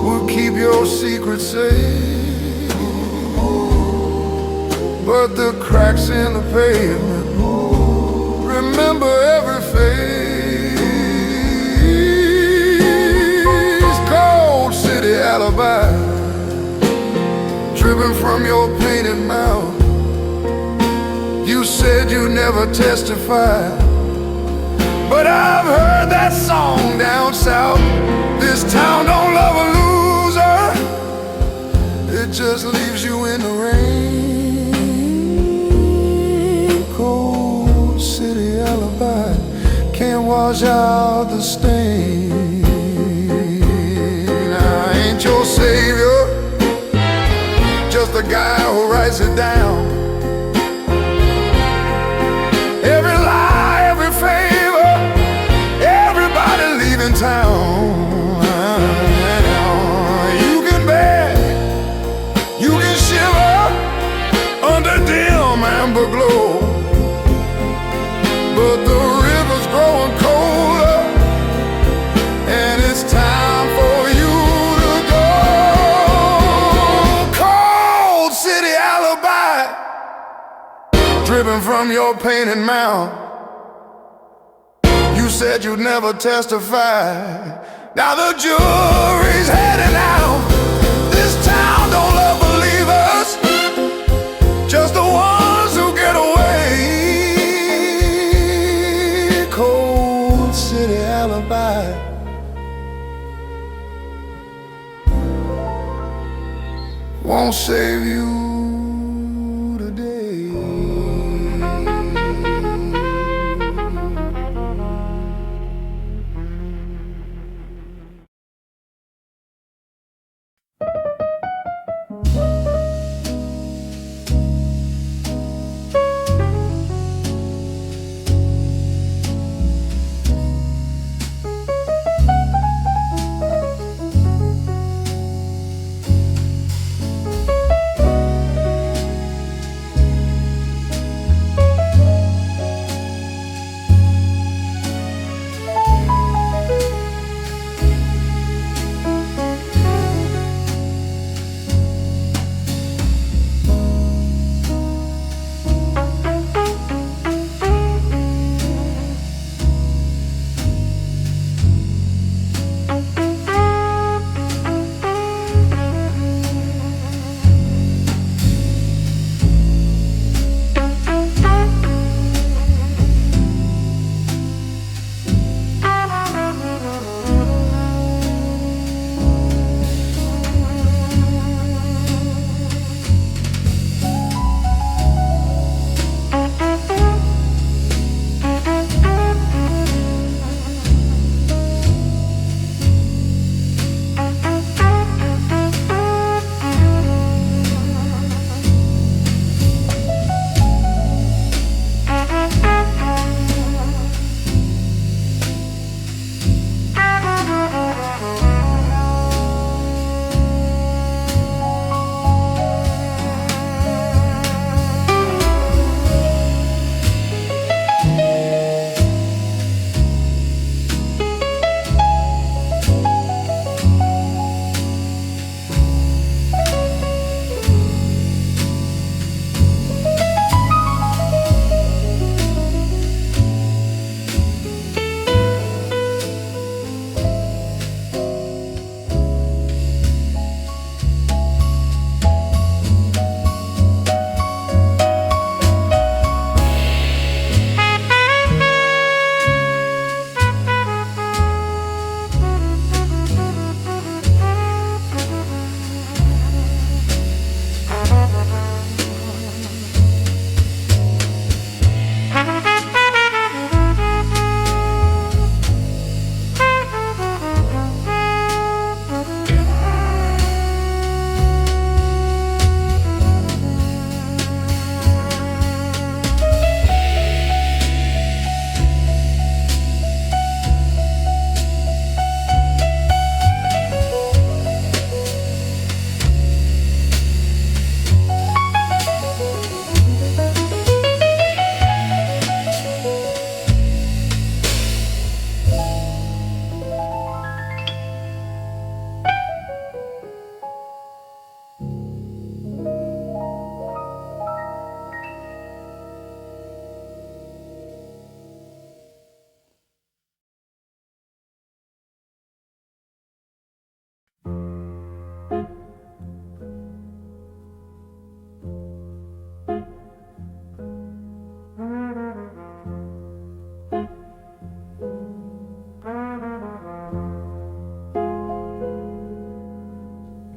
would keep your secret safe, but the cracks in the pavement remember every face. Cold city alibi dripping from your painted mouth. You said you never testified, but I've heard that song down south. This town don't love a loser, it just leaves you in the rain. Cold city alibi can't wash out the stain. I ain't your savior, just the guy who writes it down. Every lie, every favor, everybody leaving town. You can beg, you can shiver under dim amber glow, but the river's growing colder, and it's time for you to go. Cold city alibi dripping from your painted mouth. You said you'd never testify, now the jury's heading out. This town don't love believers, just the ones who get away. Cold city alibi won't save you today.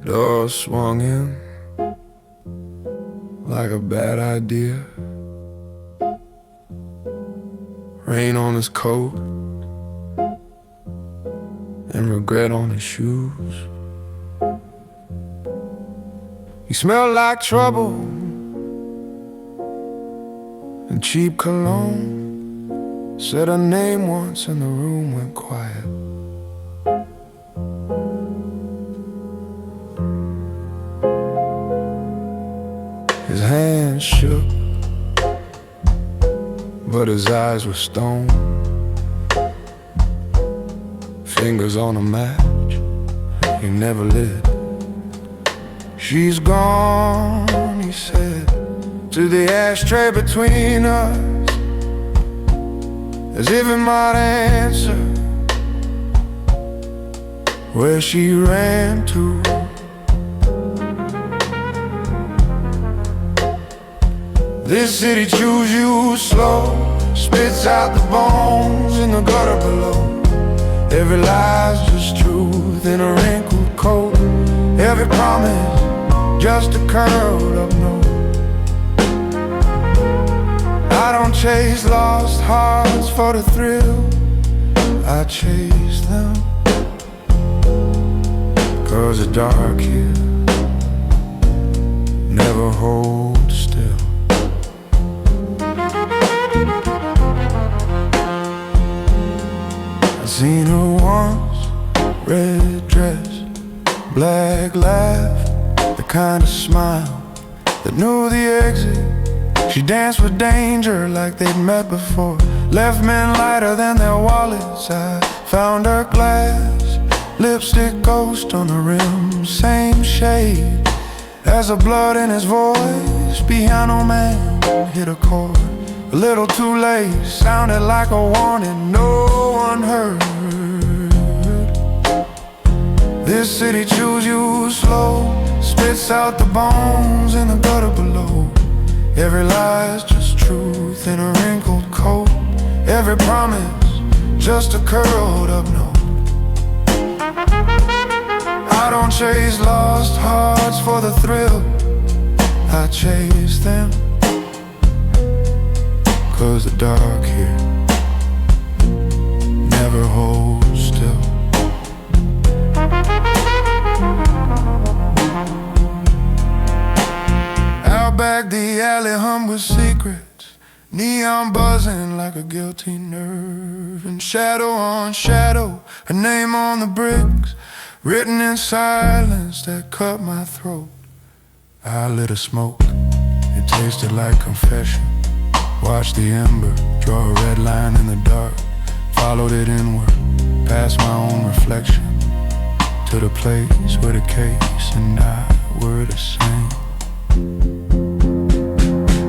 Door swung in like a bad idea. Rain on his coat and regret on his shoes. He smelled like trouble and cheap cologne. Said her name once and the room went quiet. His hands shook, but his eyes were stone. Fingers on a match he never lit. She's gone, he said, to the ashtray between us, as if it might answer where she ran to. This city chews you slow, spits out the bones in the gutter below. Every lie's just truth in a wrinkled coat. Every promise just a curled up note. I don't chase lost hearts for the thrill, I chase them 'cause the dark here never holds still. I've seen her once, red dress, black laugh, the kind of smile that knew the exit. She danced with danger like they'd met before, left men lighter than their wallets. I found her glass, lipstick ghost on the rim, same shade as the blood in his voice. Piano man hit a chord, a little too late, sounded like a warning no one heard. This city chews you slow, spits out the bones in the gutter below. Every lie's just truth in a wrinkled coat. Every promise just a curled up note. I don't chase lost hearts for the thrill, I chase them 'cause the dark here never holds still. Out back the alley hum with secrets, neon buzzing like a guilty nerve. And shadow on shadow, her name on the bricks, written in silence that cut my throat. I lit a smoke, it tasted like confession. Watched the ember draw a red line in the dark, followed it inward, past my own reflection, to the place where the case and I were the same.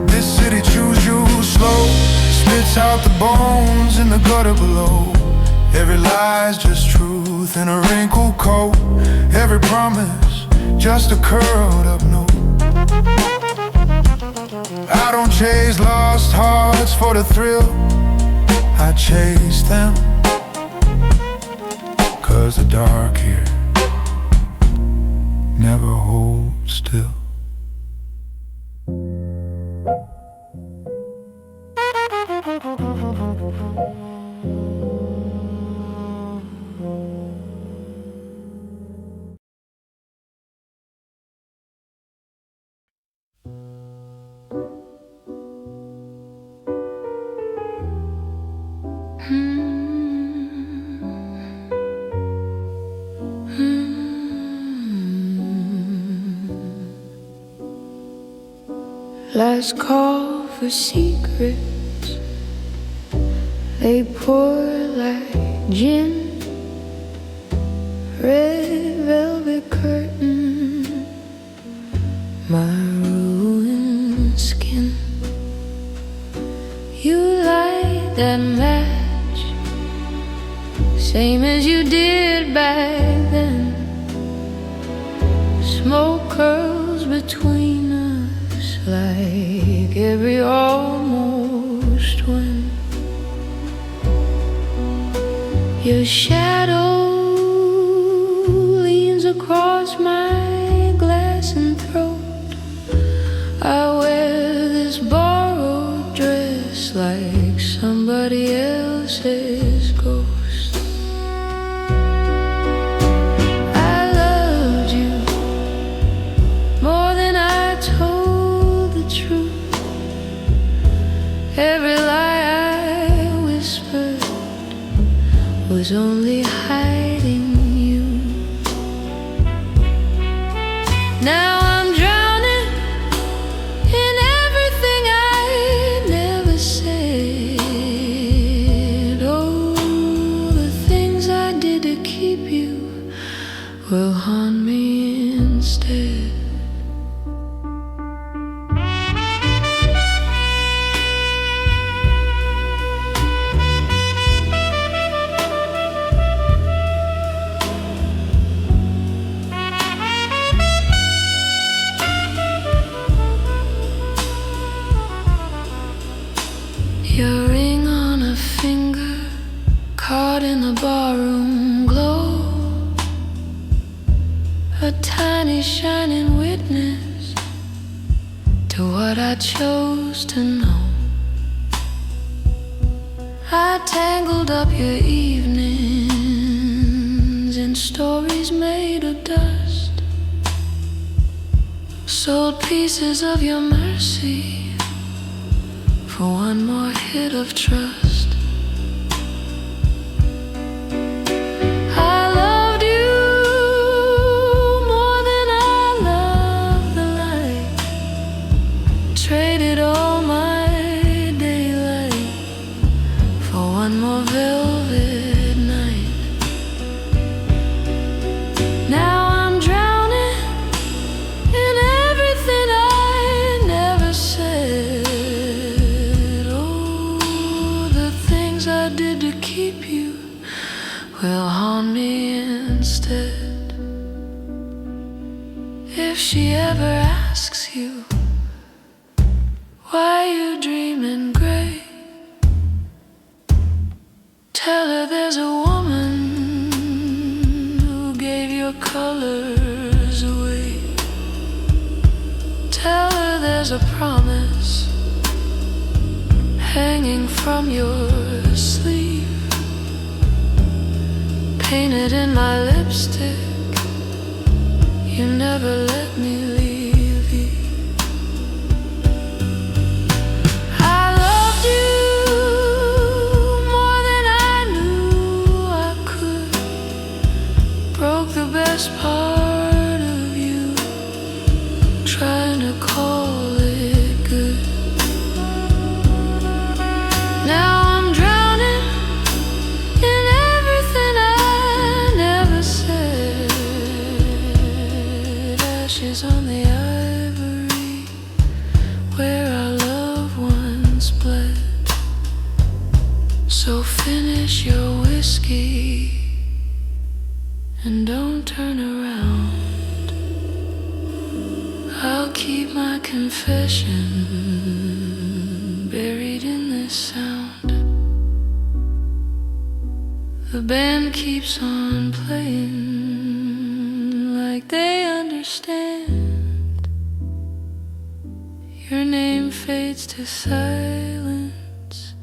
This city chews you slow, spits out the bones in the gutter below. Every lie's just truth in a wrinkled coat. Every promise just a curled up note. I don't chase lost hearts for the thrill, I chase them 'cause the dark here never holds still. Last call for secrets, they pour like gin. Red velvet curtain, my ruined skin. You light that match, same as you did back then. Smoke curls between us like every almost when your shadow leans across my will haunt me instead. Your ring on a finger, caught in the barroom glow, a tiny shining witness to what I chose to know. I tangled up your evenings in stories made of dust, sold pieces of your mercy for one more hit of trust. I loved you more than I loved the light, traded all my daylight for one more velvet night. Now I'm drowning in everything I never said. I did to keep you will haunt me instead. If she ever asks you why you dreaming gray, tell her there's a woman who gave your colors away. Tell her there's a promise hanging from your sleeve, painted in my lipstick. You never let me leave you. I loved you more than I knew I could. Broke the best part of you, trying to call it good. Now I'm drowning in everything I never said. Ashes on the ivory where our love once bled. So finish your whiskey and don't turn around. I'll keep my confession buried in this sound. The band keeps on playing like they understand. Your name fades to silence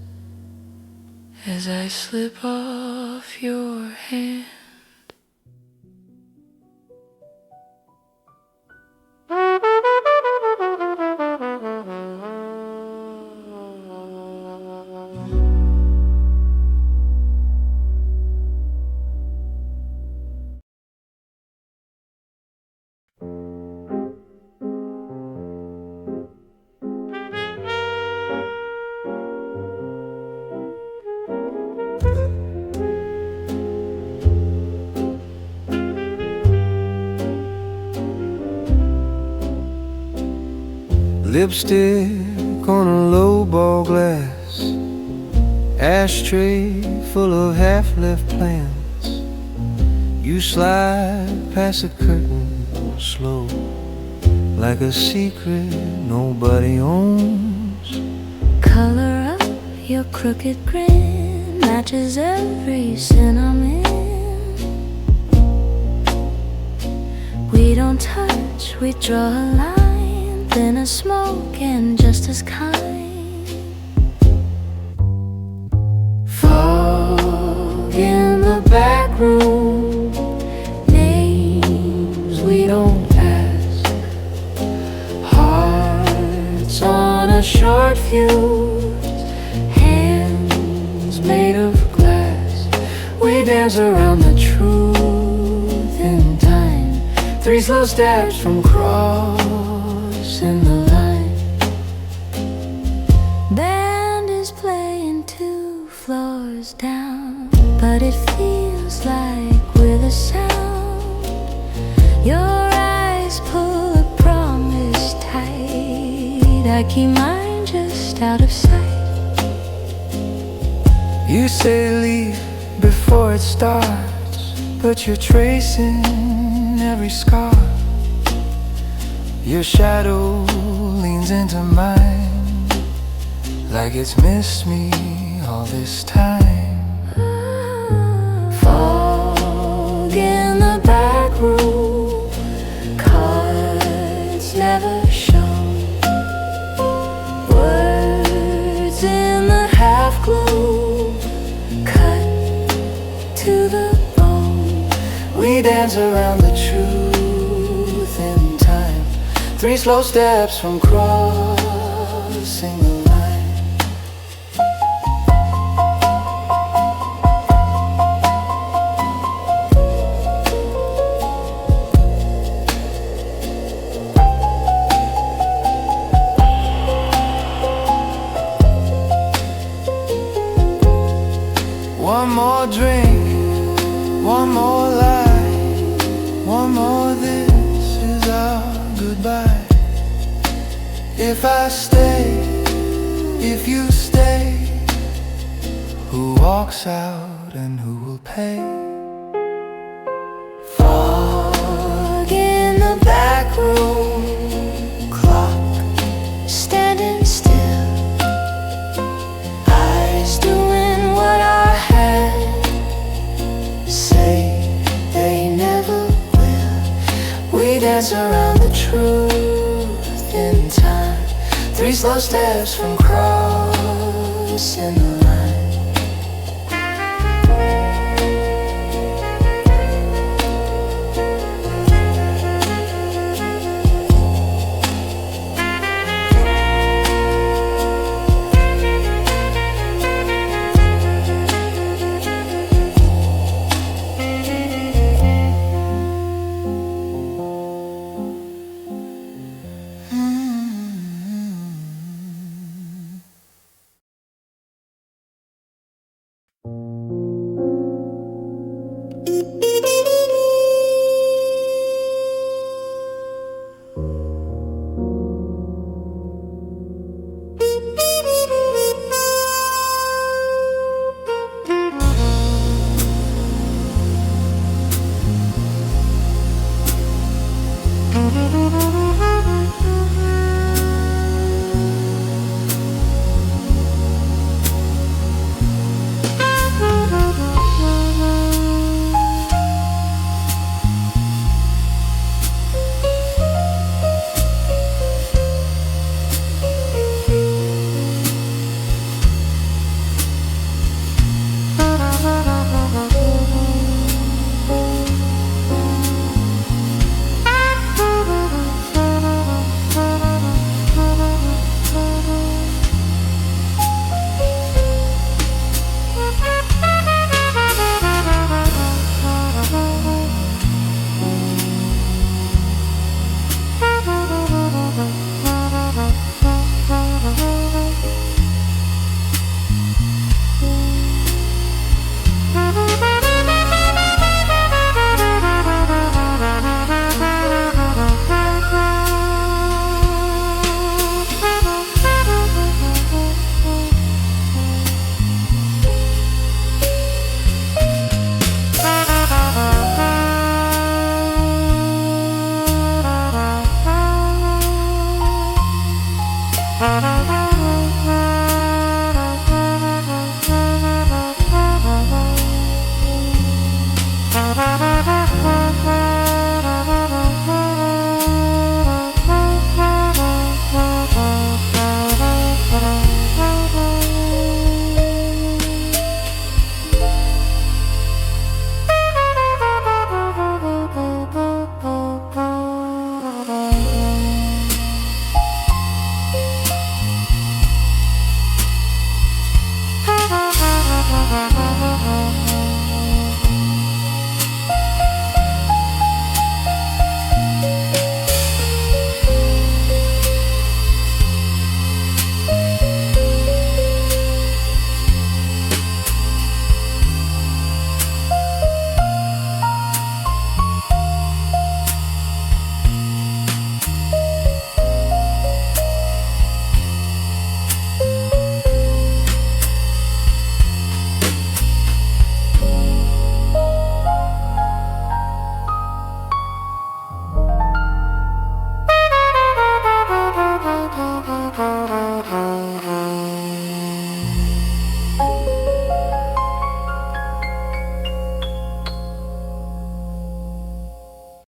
as I slip off your hand. Lipstick on a lowball glass, ashtray full of half-left plans. You slide past the curtain slow, like a secret nobody owns. Color up your crooked grin, matches every sin I'm in. We don't touch, we draw a line, thin as smoke and just as kind. Fog in the back room, names we don't ask. Hearts on a short fuse, hands made of glass. We dance around the truth in time, 3 slow steps from crossing the line. Band is playing 2 floors down, but it feels like we're the sound. I keep mine just out of sight. You say leave before it starts, but you're tracing every scar. Your shadow leans into mine like it's missed me all this time. Fog in the back room, cards never shown, words in the half gloom, cut to the bone. We dance around the truth in time, 3 slow steps from crossing the line. One more drink, one more lie, one more, this is our goodbye. If I stay, if you stay, who walks out and who will pay? Fog in the back room, clock standing still, eyes doing what our hands say they never will. We dance around the truth in time, 3 slow steps from crossing the line.